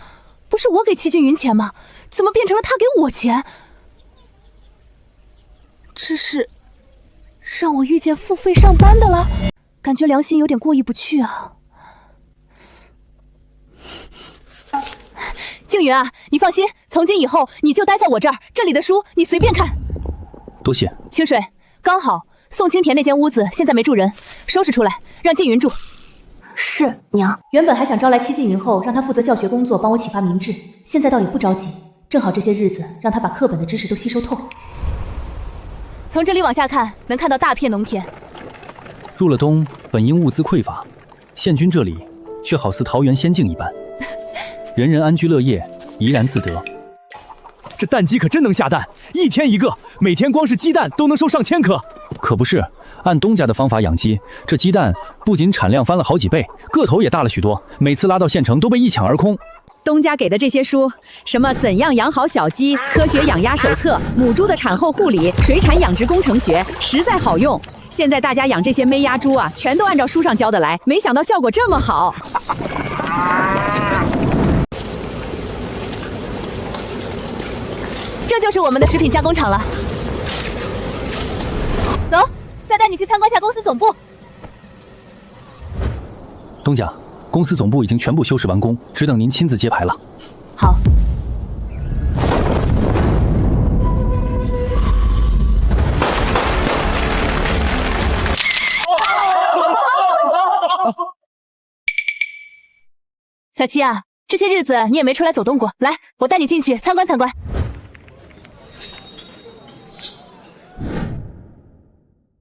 Speaker 1: 不是我给戚俊云钱吗？怎么变成了他给我钱？这是让我遇见付费上班的了？感觉良心有点过意不去啊。静云啊，你放心，从今以后你就待在我这儿，这里的书你随便看。
Speaker 3: 多谢。
Speaker 1: 清水，刚好宋清田那间屋子现在没住人，收拾出来让静云住。
Speaker 10: 是娘。
Speaker 1: 原本还想招来戚静云后，让她负责教学工作，帮我启发明智。现在倒也不着急，正好这些日子让她把课本的知识都吸收透。从这里往下看，能看到大片农田。
Speaker 3: 入了冬，本应物资匮乏，县军这里却好似桃源仙境一般，人人安居乐业，怡然自得。
Speaker 2: 这蛋鸡可真能下蛋，1天1个，每天光是鸡蛋都能收上千颗。
Speaker 3: 可不是，按东家的方法养鸡，这鸡蛋不仅产量翻了好几倍，个头也大了许多，每次拉到县城都被一抢而空。
Speaker 9: 东家给的这些书，什么怎样养好小鸡、科学养鸭手册、母猪的产后护理、水产养殖工程学，实在好用。现在大家养这些妹鸭猪啊，全都按照书上教的来，没想到效果这么好。
Speaker 1: 这就是我们的食品加工厂了。走，再带你去参观下公司总部。
Speaker 3: 东家，公司总部已经全部修饰完工，只等您亲自揭牌了。
Speaker 1: 好。小七啊，这些日子你也没出来走动过，来，我带你进去参观参观。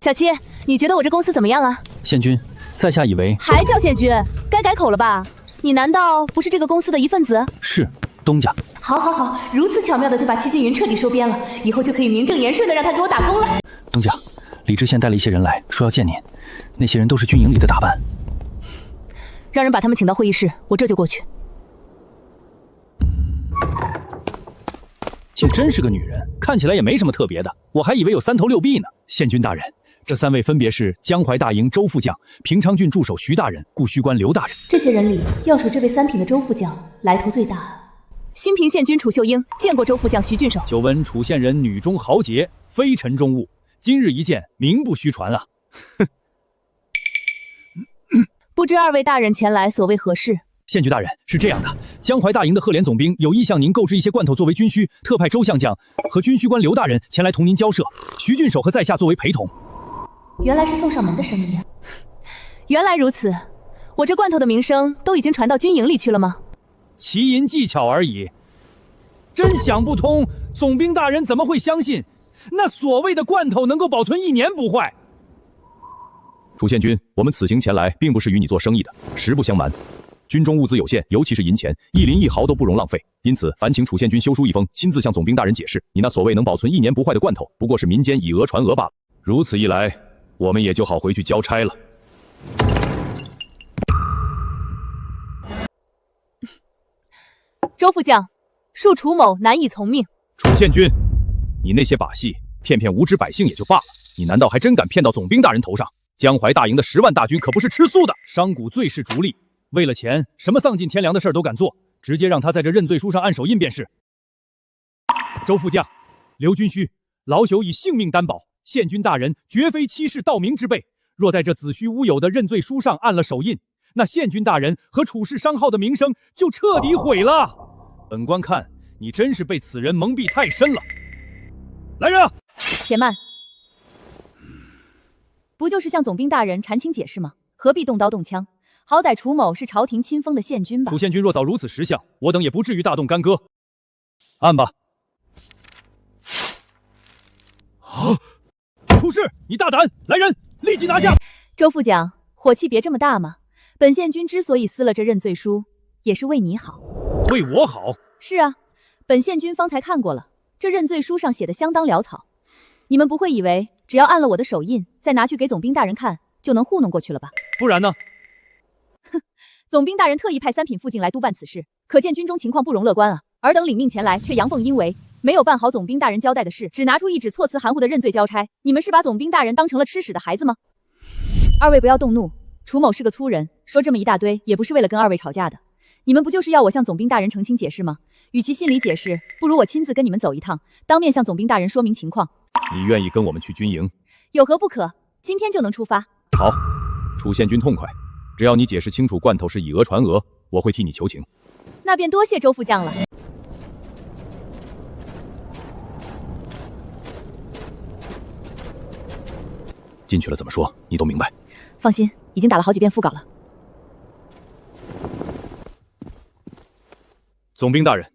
Speaker 1: 小七，你觉得我这公司怎么样啊？
Speaker 3: 县军，在下以为
Speaker 1: 还叫县军，该改口了吧？你难道不是这个公司的一份子？
Speaker 3: 是，东家。
Speaker 1: 好，如此巧妙的就把戚静云彻底收编了，以后就可以名正言顺的让他给我打工了。
Speaker 3: 东家，李知县带了一些人来说要见您，那些人都是军营里的打扮。
Speaker 1: 让人把他们请到会议室，我这就过去。
Speaker 3: 竟真是个女人，看起来也没什么特别的，我还以为有3头6臂呢。县军大人，这3位分别是江淮大营周副将、平昌郡驻守徐大人、顾须关刘大人。
Speaker 1: 这些人里，要数这位3品的周副将来头最大。新平县君楚秀英见过周副将徐郡守。
Speaker 2: 久闻楚县人女中豪杰，非臣中物，今日一见，名不虚传啊！哼。
Speaker 1: 不知二位大人前来所为何事？
Speaker 2: 县局大人，是这样的，江淮大营的贺连总兵有意向您购置一些罐头作为军需，特派周相将和军需官刘大人前来同您交涉，徐郡守和在下作为陪同。
Speaker 1: 原来是送上门的生意啊！原来如此，我这罐头的名声都已经传到军营里去了吗？
Speaker 2: 奇淫技巧而已，真想不通，总兵大人怎么会相信那所谓的罐头能够保存1年不坏？楚县君，我们此行前来，并不是与你做生意的，实不相瞒。军中物资有限，尤其是银钱，一厘一毫都不容浪费。因此，烦请楚县君修书一封，亲自向总兵大人解释，你那所谓能保存1年不坏的罐头，不过是民间以讹传讹罢了。如此一来，我们也就好回去交差了。
Speaker 1: 周副将，恕楚某难以从命。
Speaker 2: 楚县君，你那些把戏，骗骗无知百姓也就罢了，你难道还真敢骗到总兵大人头上？江淮大营的10万大军可不是吃素的，商贾最是逐利。为了钱，什么丧尽天良的事儿都敢做，直接让他在这认罪书上按手印便是。周副将，刘军需，老朽以性命担保，县君大人绝非欺世盗名之辈。若在这子虚乌有的认罪书上按了手印，那县君大人和楚氏商号的名声就彻底毁了。本官看你真是被此人蒙蔽太深了。来人啊！
Speaker 1: 且慢，不就是向总兵大人阐清解释吗？何必动刀动枪？好歹楚某是朝廷亲封的县君吧。
Speaker 2: 楚县君若早如此识相，我等也不至于大动干戈。按吧。啊！楚氏，你大胆！来人，立即拿下！
Speaker 1: 周副将，火气别这么大嘛。本县君之所以撕了这认罪书，也是为你好。
Speaker 2: 为我好？
Speaker 1: 是啊，本县君方才看过了，这认罪书上写的相当潦草。你们不会以为只要按了我的手印，再拿去给总兵大人看，就能糊弄过去了吧？
Speaker 2: 不然呢？
Speaker 1: 哼，总兵大人特意派3品副进来督办此事，可见军中情况不容乐观啊。尔等领命前来，却阳奉阴违，没有办好总兵大人交代的事，只拿出一纸措辞含糊的认罪交差。你们是把总兵大人当成了吃屎的孩子吗？二位不要动怒，楚某是个粗人，说这么一大堆也不是为了跟二位吵架的。你们不就是要我向总兵大人澄清解释吗？与其心里解释，不如我亲自跟你们走一趟，当面向总兵大人说明情况。
Speaker 2: 你愿意跟我们去军营？
Speaker 1: 有何不可？今天就能出发。
Speaker 2: 好，楚县君痛快，只要你解释清楚罐头是以讹传讹，我会替你求情。
Speaker 1: 那便多谢周副将了。
Speaker 2: 进去了怎么说，你都明白。
Speaker 1: 放心，已经打了好几遍腹稿了。
Speaker 2: 总兵大人，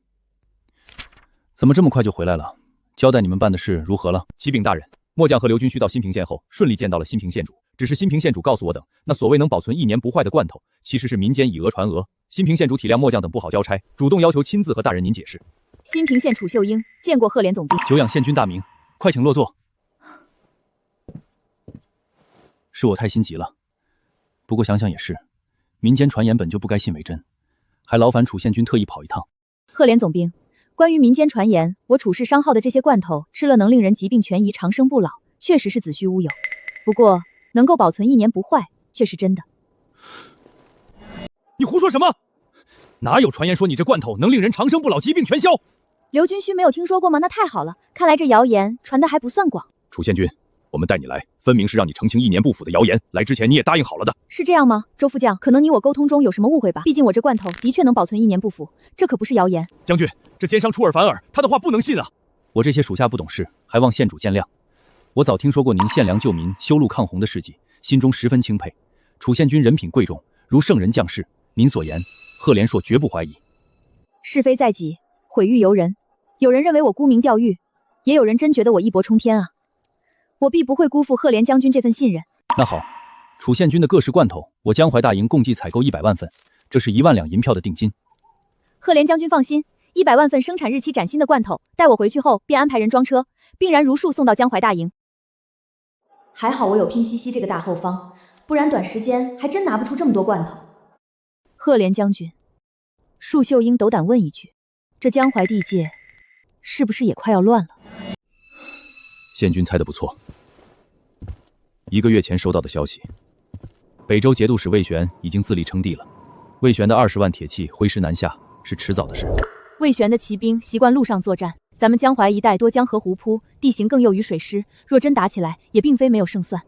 Speaker 2: 怎么这么快就回来了？交代你们办的事如何了？启禀大人，末将和刘军需到新平县后，顺利见到了新平县主。只是新平县主告诉我等，那所谓能保存1年不坏的罐头，其实是民间以讹传讹。新平县主体谅末将等不好交差，主动要求亲自和大人您解释。
Speaker 1: 新平县楚秀英见过贺连总兵。
Speaker 2: 久仰县君大名，快请落座。是我太心急了，不过想想也是，民间传言本就不该信为真，还劳烦楚县君特意跑一趟。
Speaker 1: 贺连总兵，关于民间传言，我楚氏商号的这些罐头吃了能令人疾病痊愈、长生不老，确实是子虚乌有。不过能够保存1年不坏，却是真的。
Speaker 2: 你胡说什么？哪有传言说你这罐头能令人长生不老、疾病全消？
Speaker 1: 刘军需没有听说过吗？那太好了，看来这谣言传得还不算广。
Speaker 2: 楚县君，我们带你来，分明是让你澄清1年不腐的谣言。来之前你也答应好了的。
Speaker 1: 是这样吗？周副将，可能你我沟通中有什么误会吧？毕竟我这罐头的确能保存1年不腐，这可不是谣言。
Speaker 2: 将军，这奸商出尔反尔，他的话不能信啊！我这些属下不懂事，还望县主见谅。我早听说过您献粮救民、修路抗洪的事迹，心中十分钦佩。楚县君人品贵重，如圣人降世，您所言，贺连硕绝不怀疑。
Speaker 1: 是非在己，毁誉由人。有人认为我沽名钓誉，也有人真觉得我义薄冲天啊！我必不会辜负贺连将军这份信任。
Speaker 2: 那好，楚县君的各式罐头，我江淮大营共计采购100万份，这是1万两银票的定金。
Speaker 1: 贺连将军放心，100万份生产日期崭新的罐头，待我回去后便安排人装车，并然如数送到江淮大营。还好我有拼夕夕这个大后方，不然短时间还真拿不出这么多罐头。贺连将军，束秀英斗胆问一句，这江淮地界是不是也快要乱了？
Speaker 2: 县君猜得不错。1个月前收到的消息，北周节度使魏玄已经自立称帝了。魏玄的20万铁骑挥师南下，是迟早的事。
Speaker 1: 魏玄的骑兵习惯陆上作战，咱们江淮一带多江河湖泊，地形更囿于水师，若真打起来，也并非没有胜算。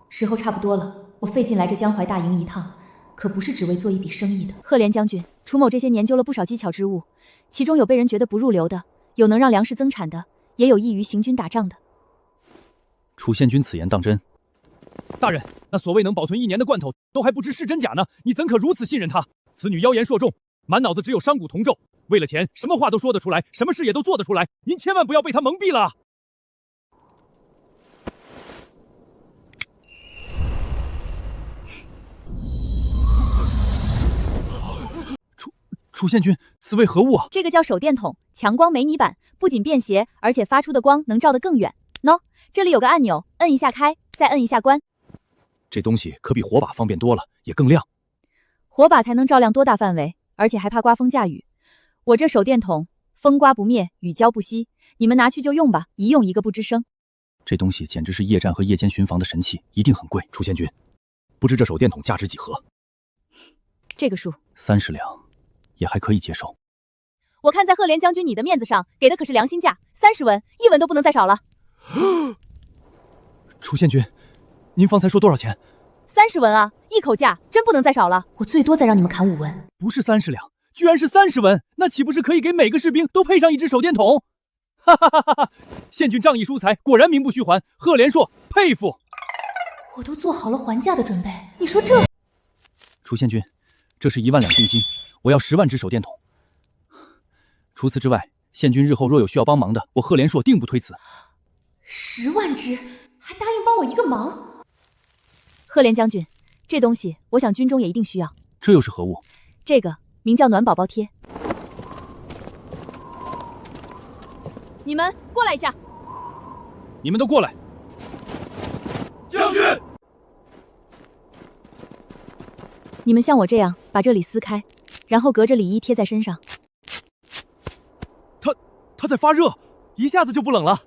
Speaker 1: 时候差不多了，我费劲来这江淮大营一趟，可不是只为做一笔生意的。赫连将军，楚某这些年究了不少技巧之物，其中有被人觉得不入流的，有能让粮食增产的，也有益于行军打仗的。
Speaker 3: 楚县君此言当真？大人，那所谓能保存1年的罐头，都还不知是真假呢，你怎可如此信任他？此女妖言硕众，满脑子只有商贾同纣，为了钱，什么话都说得出来，什么事也都做得出来，您千万不要被他蒙蔽了啊！楚县君，此为何物啊？
Speaker 1: 这个叫手电筒，强光美拟版，不仅便携，而且发出的光能照得更远。喏，这里有个按钮，摁一下开，再摁一下关。
Speaker 3: 这东西可比火把方便多了，也更亮。
Speaker 1: 火把才能照亮多大范围，而且还怕刮风下雨。我这手电筒，风刮不灭，雨浇不熄，你们拿去就用吧，一用一个不吱声。
Speaker 3: 这东西简直是夜战和夜间巡防的神器，一定很贵。楚县君，不知这手电筒价值几何？
Speaker 1: 这个数
Speaker 3: 30两，也还可以接受。
Speaker 1: 我看在赫连将军你的面子上，给的可是良心价，30文，1文都不能再少了。
Speaker 3: 楚县君，您方才说多少钱
Speaker 1: ？30文啊，一口价，真不能再少了。我最多再让你们砍5文。
Speaker 3: 不是30两，居然是30文，那岂不是可以给每个士兵都配上一只手电筒？哈哈哈哈！县君仗义疏财，果然名不虚传，赫连硕佩服。
Speaker 1: 我都做好了还价的准备，你说这……
Speaker 3: 楚县君，这是1万两定金，我要10万只手电筒。除此之外，县君日后若有需要帮忙的，我赫连硕定不推辞。
Speaker 1: 10万只，还答应帮我一个忙。赫连将军，这东西我想军中也一定需要。
Speaker 3: 这又是何物？
Speaker 1: 这个名叫暖宝宝贴。你们过来一下。
Speaker 3: 你们都过来。
Speaker 2: 将军，
Speaker 1: 你们像我这样把这里撕开，然后隔着里衣贴在身上。
Speaker 3: 它在发热，一下子就不冷了。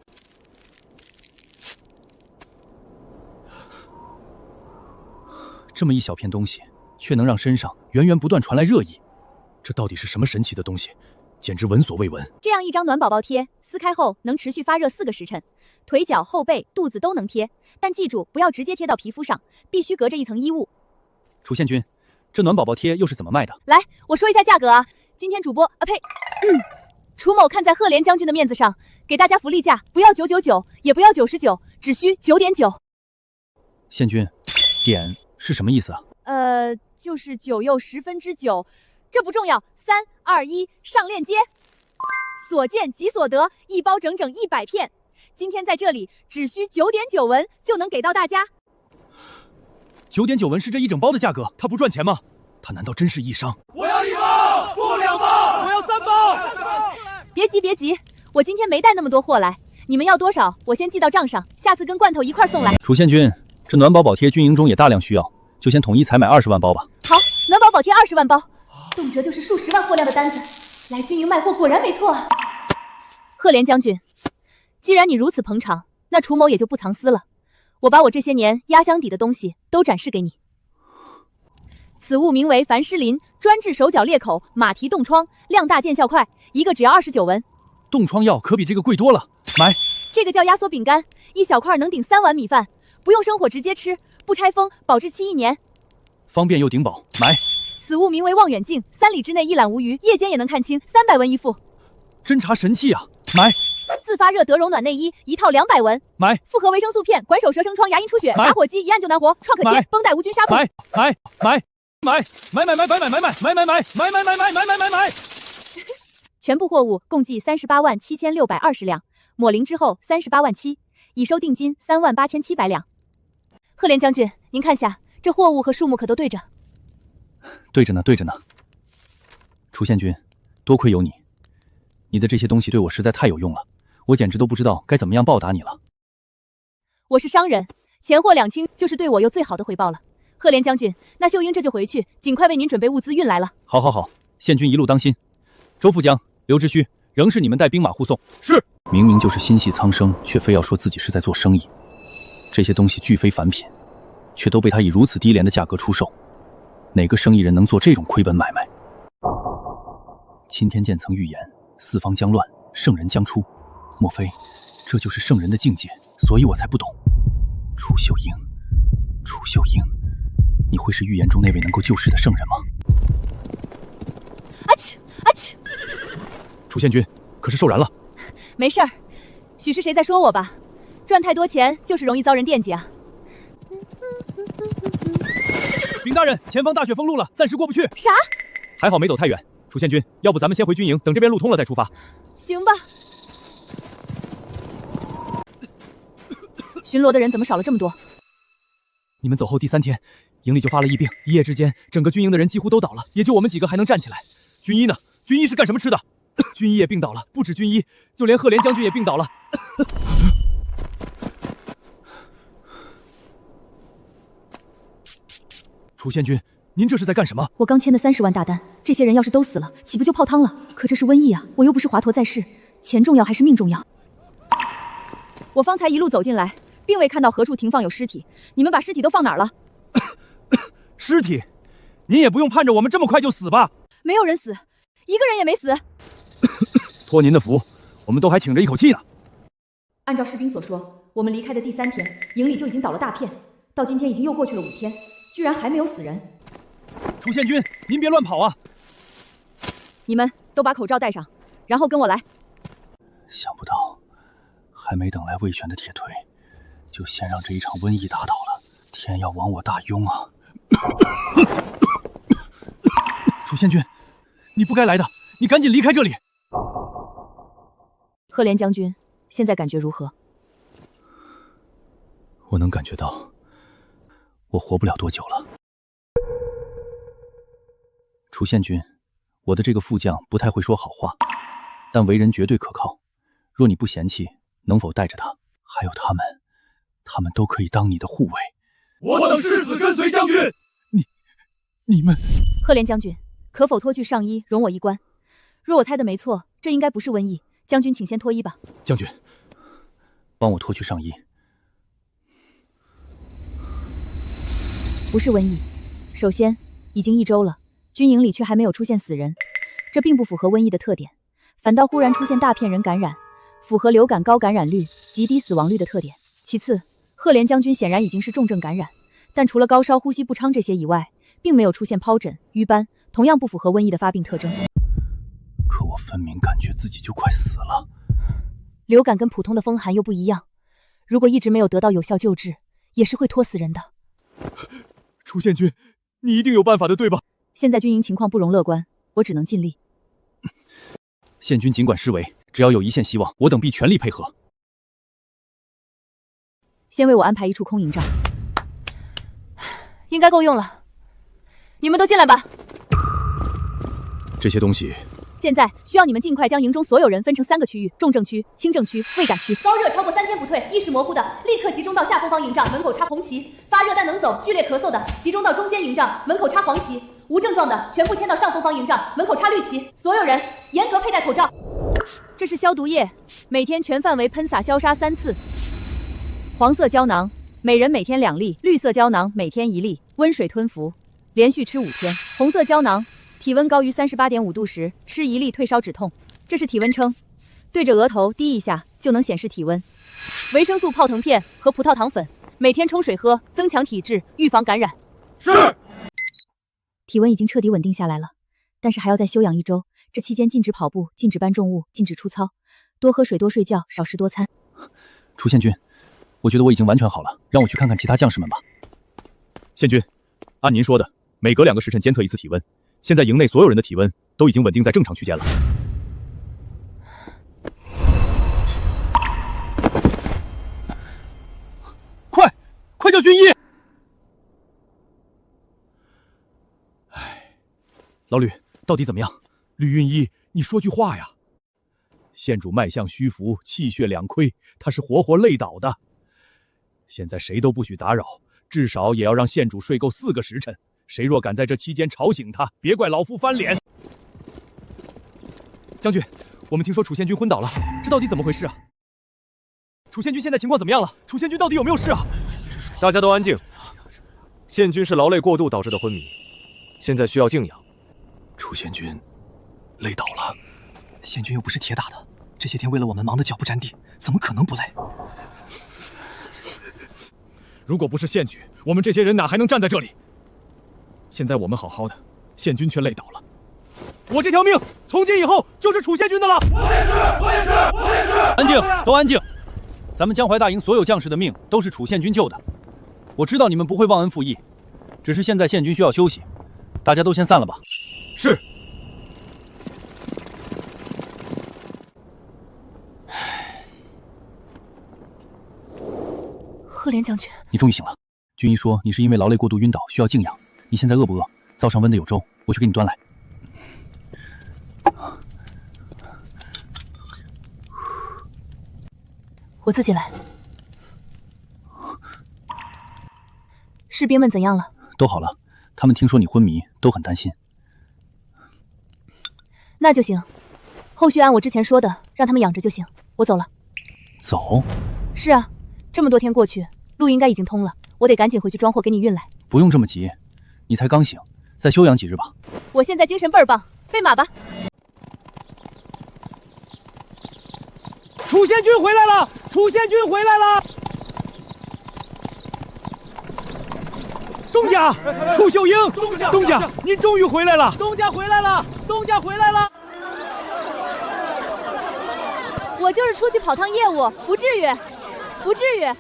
Speaker 3: 这么一小片东西，却能让身上源源不断传来热意，这到底是什么神奇的东西？简直闻所未闻。
Speaker 1: 这样一张暖宝宝贴，撕开后能持续发热4个时辰，腿脚、后背、肚子都能贴，但记住不要直接贴到皮肤上，必须隔着一层衣物。
Speaker 3: 楚县君，这暖宝宝贴又是怎么卖的？
Speaker 1: 来，我说一下价格啊。今天主播楚某看在赫连将军的面子上，给大家福利价，不要999，也不要99，只需9.9。
Speaker 3: 县君，点是什么意思啊？
Speaker 1: 就是9又9，这不重要。3、2、1，上链接。所见即所得，一包整整100片。今天在这里只需9.9文就能给到大家。
Speaker 3: 9.9文是这一整包的价格，他不赚钱吗？他难道真是义商？
Speaker 2: 我要1包，不2包，我要3包。
Speaker 1: 别急，我今天没带那么多货来，你们要多少，我先记到账上，下次跟罐头一块送来。
Speaker 3: 楚县君，这暖宝宝贴军营中也大量需要，就先统一采买20万包吧。
Speaker 1: 好，暖宝宝贴20万包，动辄就是数10万货量的单子，来军营卖货果然没错。赫连将军，既然你如此捧场，那楚某也就不藏私了，我把我这些年压箱底的东西都展示给你。此物名为凡士林，专治手脚裂口、马蹄冻疮，量大见效快，一个只要29文。
Speaker 3: 冻疮药可比这个贵多了，买。
Speaker 1: 这个叫压缩饼干，一小块能顶3碗米饭，不用生火直接吃，不拆封，保质期1年，
Speaker 3: 方便又顶饱，买。
Speaker 1: 此物名为望远镜，3里之内一览无余，夜间也能看清，300文一副。
Speaker 3: 侦察神器啊，买。
Speaker 1: 自发热德容暖内衣一套200文，
Speaker 3: 买。
Speaker 1: 复合维生素片，管手舌生疮、牙龈出血，打火机一按就难活，创可贴，绷带无菌纱布，
Speaker 3: 买。
Speaker 1: 全部货物共计387620两，抹零之后38万7，已收定金38700两。赫连将军，您看下，这货物和数目可都对着。
Speaker 3: 对着呢。楚县君，多亏有你，你的这些东西对我实在太有用了，我简直都不知道该怎么样报答你了。
Speaker 1: 我是商人，钱货两清就是对我有最好的回报了。赫连将军，那秀英这就回去，尽快为您准备物资运来了。
Speaker 3: 好，县君一路当心。周副将、刘知虚，仍是你们带兵马护送。
Speaker 2: 是。
Speaker 3: 明明就是心系苍生，却非要说自己是在做生意。这些东西俱非凡品，却都被他以如此低廉的价格出售。哪个生意人能做这种亏本买卖？钦天监曾预言，四方将乱，圣人将出。莫非这就是圣人的境界？所以我才不懂。楚秀英，楚秀英，你会是预言中那位能够救世的圣人吗？
Speaker 1: 啊切啊切！
Speaker 2: 楚宪君，可是受燃了？
Speaker 1: 没事儿，许是谁在说我吧？赚太多钱就是容易遭人惦记啊。
Speaker 2: 禀大人，前方大雪封路了，暂时过不去。
Speaker 1: 啥？
Speaker 2: 还好没走太远。楚宪君，要不咱们先回军营，等这边路通了再出发。
Speaker 1: 行吧。巡逻的人怎么少了这么多？
Speaker 3: 你们走后第3天，营里就发了疫病，一夜之间，整个军营的人几乎都倒了，也就我们几个还能站起来。
Speaker 2: 军医呢？军医是干什么吃的？
Speaker 3: 军医也病倒了，不止军医，就连赫连将军也病倒了。
Speaker 2: 楚宪君，您这是在干什么？
Speaker 1: 我刚签的30万大单，这些人要是都死了，岂不就泡汤了？可这是瘟疫啊！我又不是华佗在世，钱重要还是命重要？我方才一路走进来，并未看到何处停放有尸体，你们把尸体都放哪儿了？
Speaker 2: 尸体？您也不用盼着我们这么快就死吧？
Speaker 1: 没有人死，一个人也没死。
Speaker 2: 托您的福，我们都还挺着一口气呢。
Speaker 1: 按照士兵所说，我们离开的第3天，营里就已经倒了大片，到今天已经又过去了5天，居然还没有死人。
Speaker 2: 楚宪君，您别乱跑啊！
Speaker 1: 你们都把口罩戴上，然后跟我来。
Speaker 3: 想不到，还没等来魏玄的铁腿，就先让这一场瘟疫打倒了。天要亡我大庸啊！楚宪君，你不该来的，你赶紧离开这里。
Speaker 1: 赫连将军，现在感觉如何？
Speaker 3: 我能感觉到，我活不了多久了。楚宪君，我的这个副将不太会说好话，但为人绝对可靠。若你不嫌弃，能否带着他？还有他们都可以当你的护卫。
Speaker 2: 我等誓死跟随将军。
Speaker 3: 你们，
Speaker 1: 赫连将军，可否脱去上衣，容我一观？若我猜的没错，这应该不是瘟疫。将军，请先脱衣吧。
Speaker 3: 将军，帮我脱去上衣。
Speaker 1: 不是瘟疫。首先，已经1周了，军营里却还没有出现死人，这并不符合瘟疫的特点，反倒忽然出现大片人感染，符合流感高感染率、极低死亡率的特点。其次，赫连将军显然已经是重症感染，但除了高烧、呼吸不畅这些以外，并没有出现疱疹、瘀斑，同样不符合瘟疫的发病特征。
Speaker 3: 可我分明感觉自己就快死了。
Speaker 1: 流感跟普通的风寒又不一样，如果一直没有得到有效救治，也是会拖死人的。
Speaker 2: 楚宪君，你一定有办法的，对吧？
Speaker 1: 现在军营情况不容乐观，我只能尽力。
Speaker 3: 宪君尽管施为，只要有一线希望，我等必全力配合。
Speaker 1: 先为我安排一处空营帐，应该够用了。你们都进来吧。
Speaker 2: 这些东西
Speaker 1: 现在需要你们尽快将营中所有人分成3个区域：重症区、轻症区、未感区。高热超过3天不退、意识模糊的，立刻集中到下风方营帐，门口插红旗；发热但能走、剧烈咳嗽的，集中到中间营帐，门口插黄旗；无症状的，全部迁到上风方营帐，门口插绿旗。所有人严格佩戴口罩。这是消毒液，每天全范围喷洒消杀3次。黄色胶囊，每人每天2粒；绿色胶囊每天1粒，温水吞服，连续吃5天。红色胶囊，体温高于38.5度时吃1粒退烧止痛。这是体温称，对着额头滴一下就能显示体温。维生素泡腾片和葡萄糖粉，每天冲水喝，增强体质，预防感染。
Speaker 2: 是。
Speaker 1: 体温已经彻底稳定下来了，但是还要再休养1周。这期间禁止跑步，禁止搬重物，禁止出操，多喝水，多睡觉，少食多餐。
Speaker 3: 楚宪君，我觉得我已经完全好了，让我去看看其他将士们吧。
Speaker 2: 宪君，按您说的，每隔2个时辰监测1次体温。现在营内所有人的体温都已经稳定在正常区间了。
Speaker 3: 快叫军医！
Speaker 2: 老吕，到底怎么样？吕运医，你说句话呀！县主脉象虚浮，气血两亏，他是活活累倒的。现在谁都不许打扰，至少也要让县主睡够4个时辰。谁若敢在这期间吵醒他，别怪老夫翻脸。将军，我们听说楚宪君昏倒了，这到底怎么回事啊？楚宪君现在情况怎么样了？楚宪君到底有没有事啊？
Speaker 13: 大家都安静。宪君是劳累过度导致的昏迷，现在需要静养。
Speaker 3: 楚宪君累倒了。宪军又不是铁打的，这些天为了我们忙得脚不沾地，怎么可能不累？
Speaker 2: 如果不是宪举，我们这些人哪还能站在这里？现在我们好好的，宪军却累倒了。我这条命从今以后就是楚宪军的了。我也是。
Speaker 3: 安静，都安静！咱们江淮大营所有将士的命都是楚宪军救的。我知道你们不会忘恩负义，只是现在宪军需要休息，大家都先散了吧。
Speaker 2: 是。
Speaker 10: 赫连将军，
Speaker 3: 你终于醒了。军医说你是因为劳累过度晕倒，需要静养。你现在饿不饿？灶上温的有粥，我去给你端来。
Speaker 10: 我自己来。士兵们怎样了？
Speaker 3: 都好了，他们听说你昏迷，都很担心。
Speaker 10: 那就行，后续按我之前说的，让他们养着就行。我走了。
Speaker 3: 走？
Speaker 10: 是啊，这么多天过去，路应该已经通了，我得赶紧回去装货给你运来。
Speaker 3: 不用这么急，你才刚醒，再休养几日吧。
Speaker 10: 我现在精神倍儿棒，备马吧。
Speaker 4: 楚宪军回来了！楚宪军回来了！东家，楚秀英，东家，您终于回来了！
Speaker 3: 东家回来了！东家回来了！
Speaker 1: 我就是出去跑趟业务，不至于，不至于。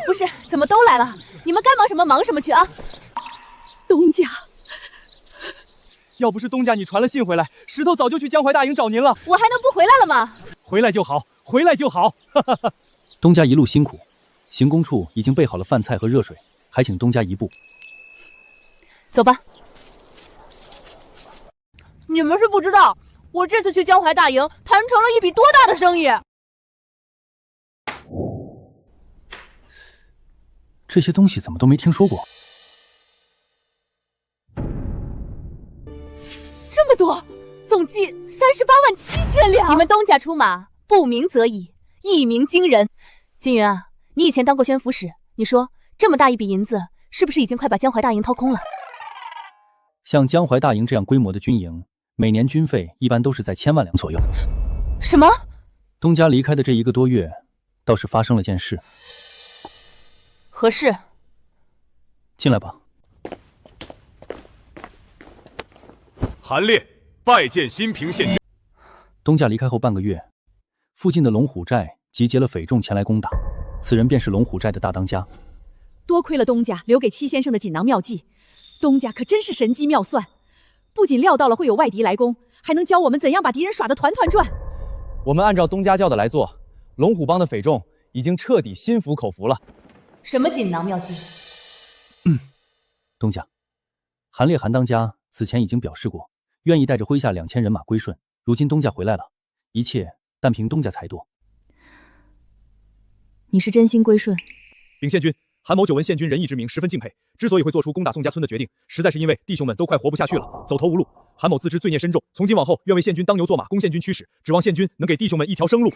Speaker 1: 不是，怎么都来了？你们该忙什么忙什么去啊！
Speaker 3: 东家。要不是东家你传了信回来，石头早就去江淮大营找您了。
Speaker 1: 我还能不回来了吗？
Speaker 3: 回来就好，回来就好。东家一路辛苦，行宫处已经备好了饭菜和热水，还请东家一步。
Speaker 10: 走吧。
Speaker 1: 你们是不知道，我这次去江淮大营谈成了一笔多大的生意。
Speaker 3: 这些东西怎么都没听说过？
Speaker 1: 这么多，总计38.7千两。你们东家出马，不鸣则已，一鸣惊人。
Speaker 10: 金云啊，你以前当过宣抚使，你说这么大一笔银子，是不是已经快把江淮大营掏空了？
Speaker 3: 像江淮大营这样规模的军营，每年军费一般都是在1000万两左右。
Speaker 10: 什么？
Speaker 3: 东家离开的这1个多月，倒是发生了件事。
Speaker 10: 何事？
Speaker 3: 进来吧。
Speaker 13: 韩烈拜见新平县军。
Speaker 3: 东家离开后半个月，附近的龙虎寨集结了匪众前来攻打，此人便是龙虎寨的大当家。
Speaker 1: 多亏了东家留给戚先生的锦囊妙计，东家可真是神机妙算，不仅料到了会有外敌来攻，还能教我们怎样把敌人耍得团团转。
Speaker 3: 我们按照东家教的来做，龙虎帮的匪众已经彻底心服口服了。
Speaker 10: 什么锦囊妙计？
Speaker 3: 东家，韩烈韩当家此前已经表示过，愿意带着麾下2000人马归顺。如今东家回来了，一切但凭东家裁夺。
Speaker 10: 你是真心归顺？
Speaker 2: 禀县君，韩某久闻县君仁义之名，十分敬佩。之所以会做出攻打宋家村的决定，实在是因为弟兄们都快活不下去了，走投无路。韩某自知罪孽深重，从今往后愿为县君当牛做马，供县君驱使，指望县君能给弟兄们一条生路。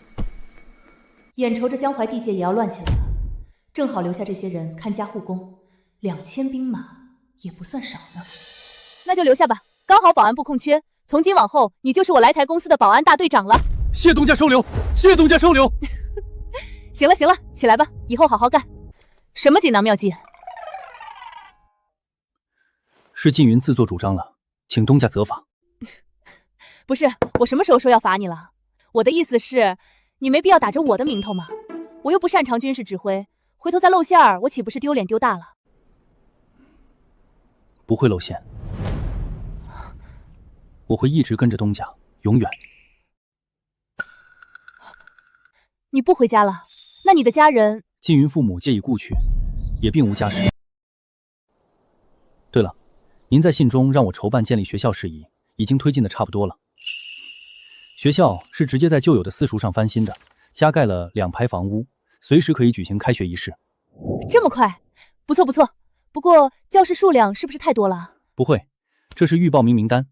Speaker 10: 眼瞅着江淮地界也要乱起来了，正好留下这些人看家护工，2000兵马也不算少呢。
Speaker 1: 那就留下吧，刚好保安部空缺，从今往后你就是我来财公司的保安大队长了。
Speaker 3: 谢东家收留，谢东家收留。
Speaker 1: 行了行了，起来吧，以后好好干。什么锦囊妙计？
Speaker 3: 是缙云自作主张了，请东家责罚。
Speaker 1: 不是，我什么时候说要罚你了？我的意思是，你没必要打着我的名头嘛，我又不擅长军事指挥，回头再露馅儿，我岂不是丢脸丢大了？
Speaker 3: 不会露馅，我会一直跟着东家，永远。
Speaker 1: 你不回家了？那你的家人？
Speaker 3: 缙云父母皆已故去，也并无家室。对了，您在信中让我筹办建立学校事宜，已经推进的差不多了。学校是直接在旧有的私塾上翻新的，加盖了2排房屋，随时可以举行开学仪式。
Speaker 1: 这么快？不错不错。不过教室数量是不是太多了？
Speaker 3: 不会，这是预报名名单。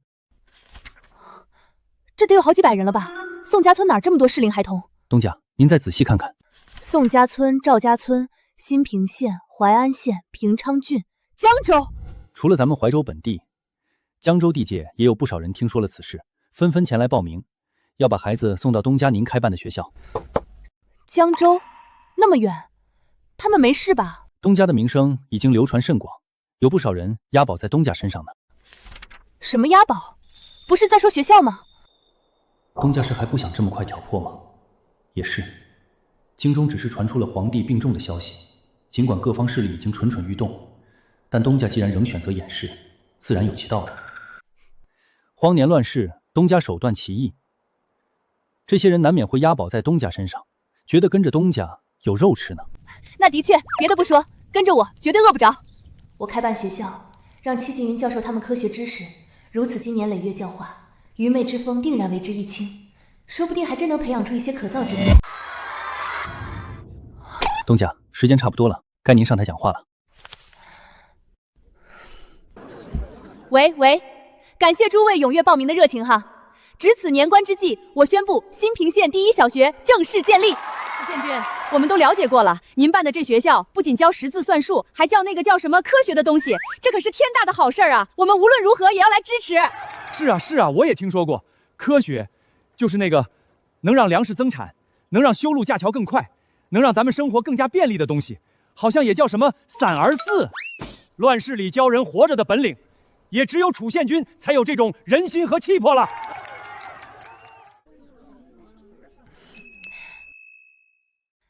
Speaker 1: 这得有好几百人了吧？宋家村哪这么多适龄孩童？
Speaker 3: 东家，您再仔细看看。
Speaker 1: 宋家村、赵家村、新平县、淮安县、平昌郡、江州。
Speaker 3: 除了咱们怀州本地，江州地界也有不少人听说了此事，纷纷前来报名，要把孩子送到东家您开办的学校。
Speaker 10: 江州，那么远，他们没事吧？
Speaker 3: 东家的名声已经流传甚广，有不少人押宝在东家身上呢。
Speaker 10: 什么押宝？不是在说学校吗？
Speaker 3: 东家是还不想这么快挑破吗？也是，京中只是传出了皇帝病重的消息，尽管各方势力已经蠢蠢欲动，但东家既然仍选择掩饰，自然有其道理。荒年乱世，东家手段奇异，这些人难免会押宝在东家身上，觉得跟着东家有肉吃呢。
Speaker 10: 那的确，别的不说，跟着我绝对饿不着。我开办学校，让戚静云教授他们科学知识，如此经年累月教化，愚昧之风定然为之一清，说不定还真能培养出一些可造之才。
Speaker 3: 东家，时间差不多了，该您上台讲话了。
Speaker 10: 喂，感谢诸位踊跃报名的热情哈！值此年关之际，我宣布新平县第一小学正式建立。
Speaker 1: 县君，我们都了解过了，您办的这学校不仅教识字算术，还教那个叫什么科学的东西，这可是天大的好事儿啊！我们无论如何也要来支持。
Speaker 3: 是啊，我也听说过，科学就是那个能让粮食增产，能让修路架桥更快，能让咱们生活更加便利的东西，好像也叫什么散而寺。乱世里教人活着的本领，也只有楚县君才有这种人心和气魄了。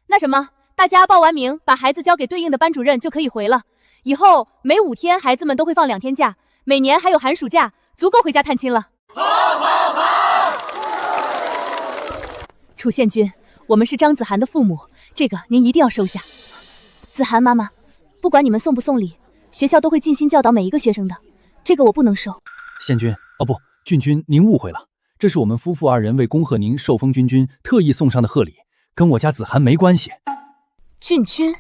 Speaker 10: 那什么，大家报完名，把孩子交给对应的班主任就可以回了。以后每5天，孩子们都会放2天假，每年还有寒暑假，足够回家探亲了。好！楚县君，我们是张子涵的父母，这个您一定要收下。子涵妈妈，不管你们送不送礼，学校都会尽心教导每一个学生的，这个我不能收。
Speaker 3: 县君，哦不，郡君，您误会了，这是我们夫妇2人为恭贺您受封军君特意送上的贺礼，跟我家子涵没关系。
Speaker 10: 郡君？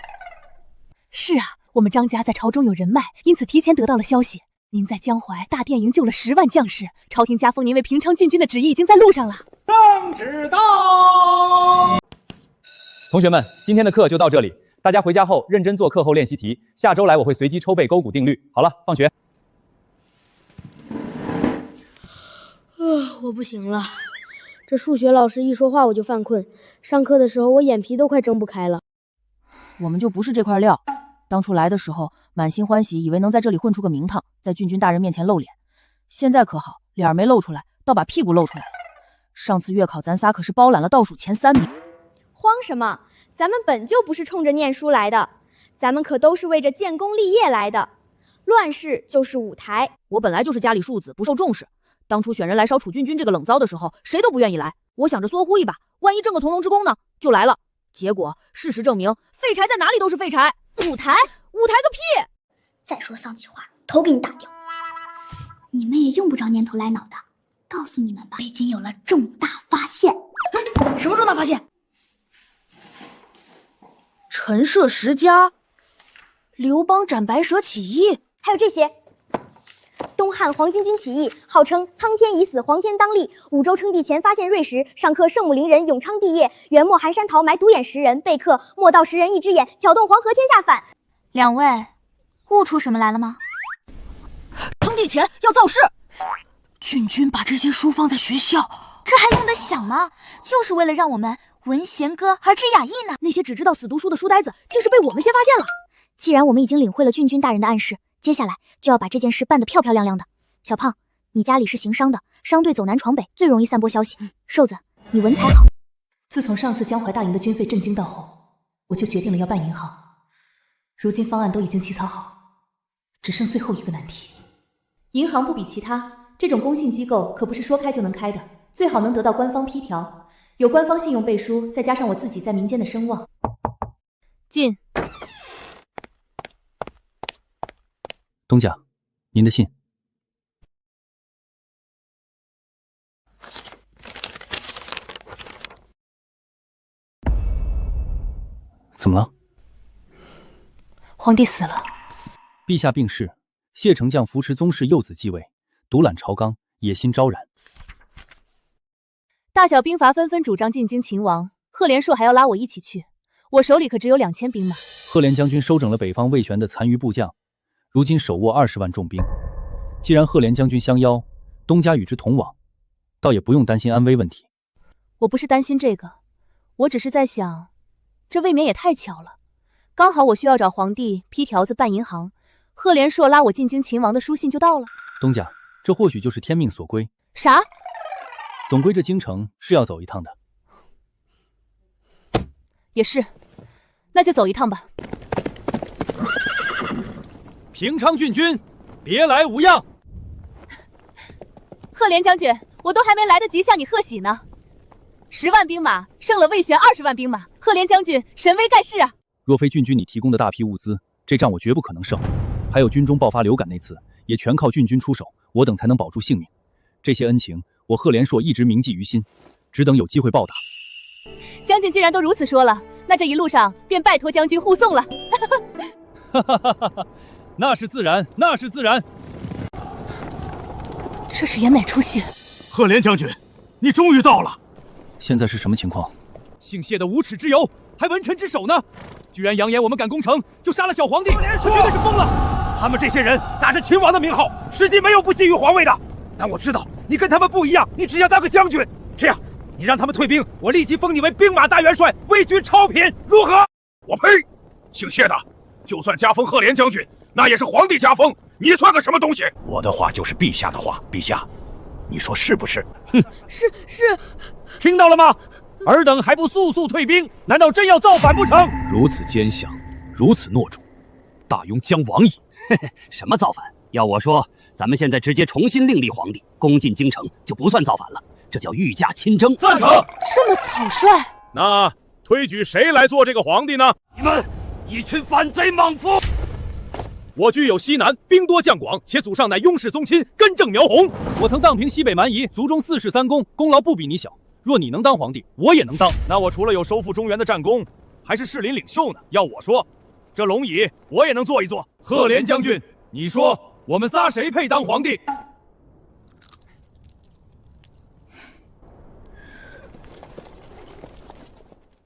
Speaker 10: 是啊，我们张家在朝中有人脉，因此提前得到了消息，您在江淮大殿营救了10万将士，朝廷加封您为平昌郡君的旨意已经在路上了。
Speaker 3: 圣旨到！同学们，今天的课就到这里，大家回家后认真做课后练习题，下周来我会随机抽背勾股定律。好了，放学。
Speaker 14: 我不行了，这数学老师一说话我就犯困，上课的时候我眼皮都快睁不开了。
Speaker 9: 我们就不是这块料，当初来的时候满心欢喜，以为能在这里混出个名堂，在郡君大人面前露脸。现在可好，脸没露出来，倒把屁股露出来了。上次月考咱仨可是包揽了倒数前3名。
Speaker 11: 慌什么？咱们本就不是冲着念书来的，咱们可都是为着建功立业来的。乱世就是舞台。
Speaker 9: 我本来就是家里庶子，不受重视。当初选人来烧楚郡君这个冷糟的时候，谁都不愿意来。我想着缩呼一把，万一挣个从龙之功呢，就来了。结果事实证明，废柴在哪里都是废柴。舞台个屁！
Speaker 11: 再说丧气话，头给你打掉。你们也用不着蔫头赖脑的，告诉你们吧，北京有了重大发现。
Speaker 14: 什么重大发现？陈涉10家，刘邦斩白蛇起义，
Speaker 11: 还有这些。东汉黄巾军起义，号称苍天已死，黄天当立。武周称帝前发现瑞石，上刻圣母陵人，永昌帝业。元末韩山桃埋独眼10人，被刻莫道10人一只眼，挑动黄河天下反。
Speaker 15: 2位，悟出什么来了吗？
Speaker 14: 称帝前要造势，郡君把这些书放在学校，
Speaker 15: 这还用得想吗？就是为了让我们闻弦歌而知雅意呢。
Speaker 9: 那些只知道死读书的书呆子，竟是被我们先发现了。
Speaker 11: 既然我们已经领会了郡君大人的暗示，接下来就要把这件事办得漂漂亮亮的。小胖，你家里是行商的，商队走南闯北，最容易散播消息。瘦子，你文采好。
Speaker 10: 自从上次江淮大营的军费震惊到后，我就决定了要办银行。如今方案都已经起草好，只剩最后一个难题。银行不比其他，这种公信机构可不是说开就能开的，最好能得到官方批条，有官方信用背书，再加上我自己在民间的声望。
Speaker 9: 进。
Speaker 3: 东家，您的信。怎么了？
Speaker 10: 皇帝死了。
Speaker 3: 陛下病逝，谢丞相扶持宗室幼子继位，独揽朝纲，野心昭然。
Speaker 10: 大小兵阀纷纷主张进京擒王，赫连硕还要拉我一起去，我手里可只有2000兵马。
Speaker 3: 赫连将军收整了北方魏玄的残余部将，如今手握20万重兵，既然赫连将军相邀，东家与之同往，倒也不用担心安危问题。
Speaker 10: 我不是担心这个，我只是在想，这未免也太巧了。刚好我需要找皇帝批条子办银行，赫连硕拉我进京勤王的书信就到了。
Speaker 3: 东家，这或许就是天命所归。
Speaker 10: 啥？
Speaker 3: 总归这京城是要走一趟的。
Speaker 10: 也是，那就走一趟吧。
Speaker 2: 平昌郡君，别来无恙。
Speaker 10: 赫连将军，我都还没来得及向你贺喜呢。10万兵马胜了魏玄20万兵马，赫连将军神威盖世啊！
Speaker 3: 若非郡君你提供的大批物资，这仗我绝不可能胜。还有军中爆发流感那次，也全靠郡君出手，我等才能保住性命。这些恩情，我赫连硕一直铭记于心，只等有机会报答。
Speaker 10: 将军既然都如此说了，那这一路上便拜托将军护送了。
Speaker 2: 哈哈哈哈！那是自然，那是自然。
Speaker 10: 这是演哪出戏？
Speaker 4: 赫连将军，你终于到了。
Speaker 3: 现在是什么情况？
Speaker 2: 姓谢的无耻之尤，还文臣之首呢！居然扬言我们赶攻城就杀了小皇帝，他绝对是疯了！
Speaker 4: 他们这些人打着秦王的名号，实际没有不觊觎皇位的。但我知道你跟他们不一样，你只想当个将军。这样，你让他们退兵，我立即封你为兵马大元帅，位居超品，如何？
Speaker 16: 我呸！姓谢的，就算加封赫连将军，那也是皇帝加封，你算个什么东西？
Speaker 4: 我的话就是陛下的话，陛下，你说是不是？
Speaker 2: 哼，
Speaker 14: 是。
Speaker 2: 听到了吗？尔等还不速速退兵？难道真要造反不成？
Speaker 5: 如此奸相，如此懦主，大庸将亡矣！什么造反？要我说，咱们现在直接重新另立皇帝，攻进京城就不算造反了，这叫御驾亲征。
Speaker 2: 赞成。
Speaker 10: 这么草率？
Speaker 16: 那推举谁来做这个皇帝呢？
Speaker 5: 你们一群反贼莽夫！
Speaker 2: 我居有西南，兵多将广，且祖上乃雍氏宗亲，根正苗红。我曾荡平西北蛮夷，族中4世3公，功劳不比你小。若你能当皇帝，我也能当。
Speaker 13: 那我除了有收复中原的战功，还是士林领袖呢。要我说，这龙椅我也能坐一坐。
Speaker 2: 赫连将军，你说我们仨谁配当皇帝？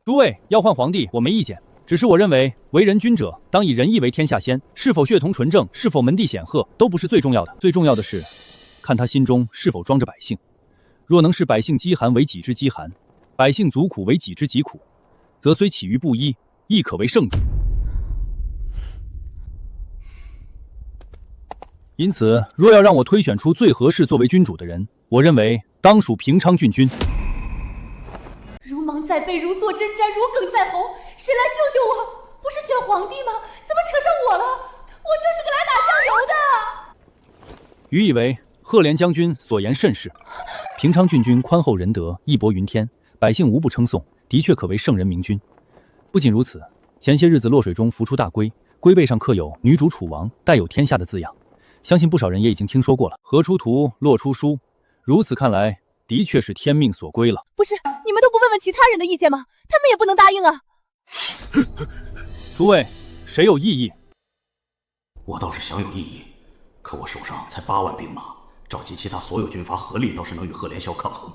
Speaker 2: 诸位要换皇帝，我没意见。只是我认为，为人君者，当以仁义为天下先。是否血统纯正，是否门第显赫，都不是最重要的。最重要的是，看他心中是否装着百姓。若能视百姓饥寒为己之饥寒，百姓族苦为己之疾苦，则虽起于布衣，亦可为圣主。因此，若要让我推选出最合适作为君主的人，我认为当属平昌郡君。
Speaker 10: 如芒在背，如坐针毡，如鲠在喉，谁来救救我？不是选皇帝吗？怎么扯上我了？我就是个来打酱油的。
Speaker 3: 愚以为赫连将军所言甚是。平昌郡君宽厚仁德，义薄云天，百姓无不称颂，的确可谓圣人明君。不仅如此，前些日子洛水中浮出大龟，龟背上刻有女主楚王，带有天下的字样，相信不少人也已经听说过了。河出图，洛出书，如此看来，的确是天命所归了。
Speaker 10: 不是，你们都不问问其他人的意见吗？他们也不能答应啊。
Speaker 3: 诸位，谁有异议？
Speaker 17: 我倒是想有异议，可我手上才8万兵马，召集其他所有军阀合力，倒是能与赫连萧抗衡。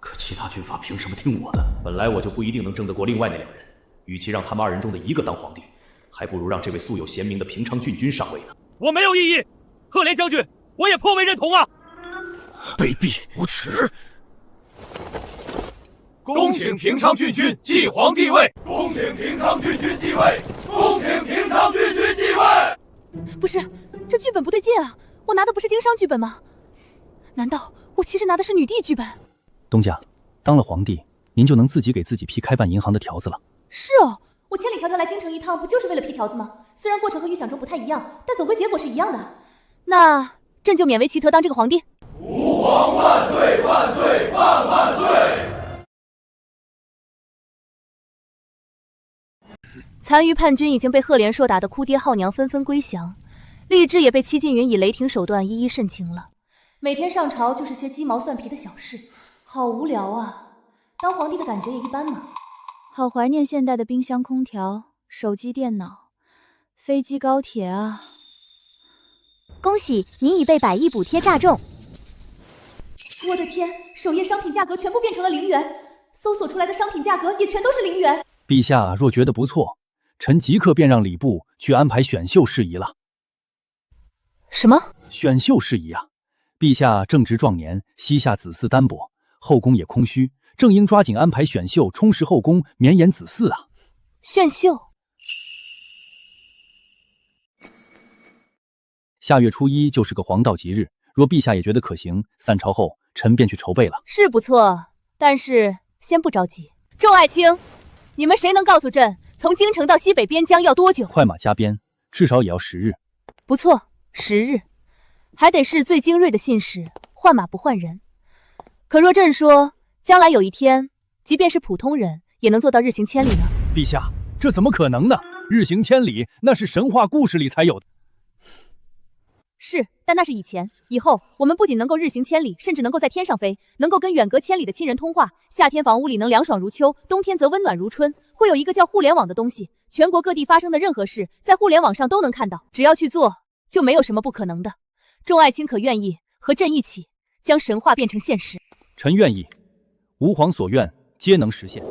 Speaker 17: 可其他军阀凭什么听我的？
Speaker 7: 本来我就不一定能争得过另外那2人，与其让他们2人中的一个当皇帝，还不如让这位素有贤名的平昌郡君上位呢。
Speaker 2: 我没有异议，赫连将军，我也颇为认同啊。
Speaker 17: 卑鄙无耻！
Speaker 16: 恭请平昌郡君继皇帝位！恭请平昌郡君继位！恭请平昌郡君继位！
Speaker 10: 不是，这剧本不对劲啊！我拿的不是经商剧本吗？难道我其实拿的是女帝剧本？
Speaker 3: 东家，当了皇帝，您就能自己给自己批开办银行的条子了。
Speaker 10: 是哦，我千里迢迢来京城一趟，不就是为了批条子吗？虽然过程和预想中不太一样，但总归结果是一样的。那朕就勉为其特当这个皇帝。
Speaker 16: 吾皇万岁万岁万万岁！
Speaker 10: 残余叛军已经被赫连硕打得哭爹号娘纷纷归降，吏治也被戚晋云以雷霆手段一一慎清了。每天上朝就是些鸡毛蒜皮的小事，好无聊啊！当皇帝的感觉也一般嘛。好怀念现代的冰箱、空调、手机、电脑、飞机、高铁啊！
Speaker 11: 恭喜您已被100亿补贴炸中！
Speaker 10: 我的天，首页商品价格全部变成了0元，搜索出来的商品价格也全都是0元。
Speaker 3: 陛下若觉得不错，臣即刻便让礼部去安排选秀事宜了。
Speaker 10: 什么？
Speaker 3: 选秀事宜啊，陛下正值壮年，膝下子嗣单薄，后宫也空虚，正应抓紧安排选秀，充实后宫，绵延子嗣啊。
Speaker 10: 选秀，
Speaker 3: 下月初1就是个黄道吉日，若陛下也觉得可行，散朝后臣便去筹备了。
Speaker 10: 是不错，但是先不着急。众爱卿，你们谁能告诉朕，从京城到西北边疆要多久？
Speaker 3: 快马加鞭，至少也要10日。
Speaker 10: 不错，10日，还得是最精锐的信使，换马不换人。可若朕说，将来有一天，即便是普通人也能做到日行千里呢？
Speaker 3: 陛下，这怎么可能呢？日行千里，那是神话故事里才有的。
Speaker 10: 是，但那是以前。以后，我们不仅能够日行千里，甚至能够在天上飞，能够跟远隔千里的亲人通话。夏天房屋里能凉爽如秋，冬天则温暖如春。会有一个叫互联网的东西，全国各地发生的任何事，在互联网上都能看到。只要去做，就没有什么不可能的。众爱卿可愿意和朕一起将神话变成现实？
Speaker 3: 臣愿意，吾皇所愿，皆能实现。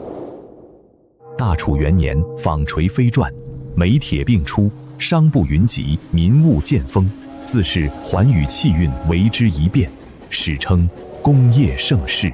Speaker 7: 大楚元年，纺锤飞转，煤铁并出，商不云集，民物渐丰。自是寰宇气运为之一变，史称工业盛世。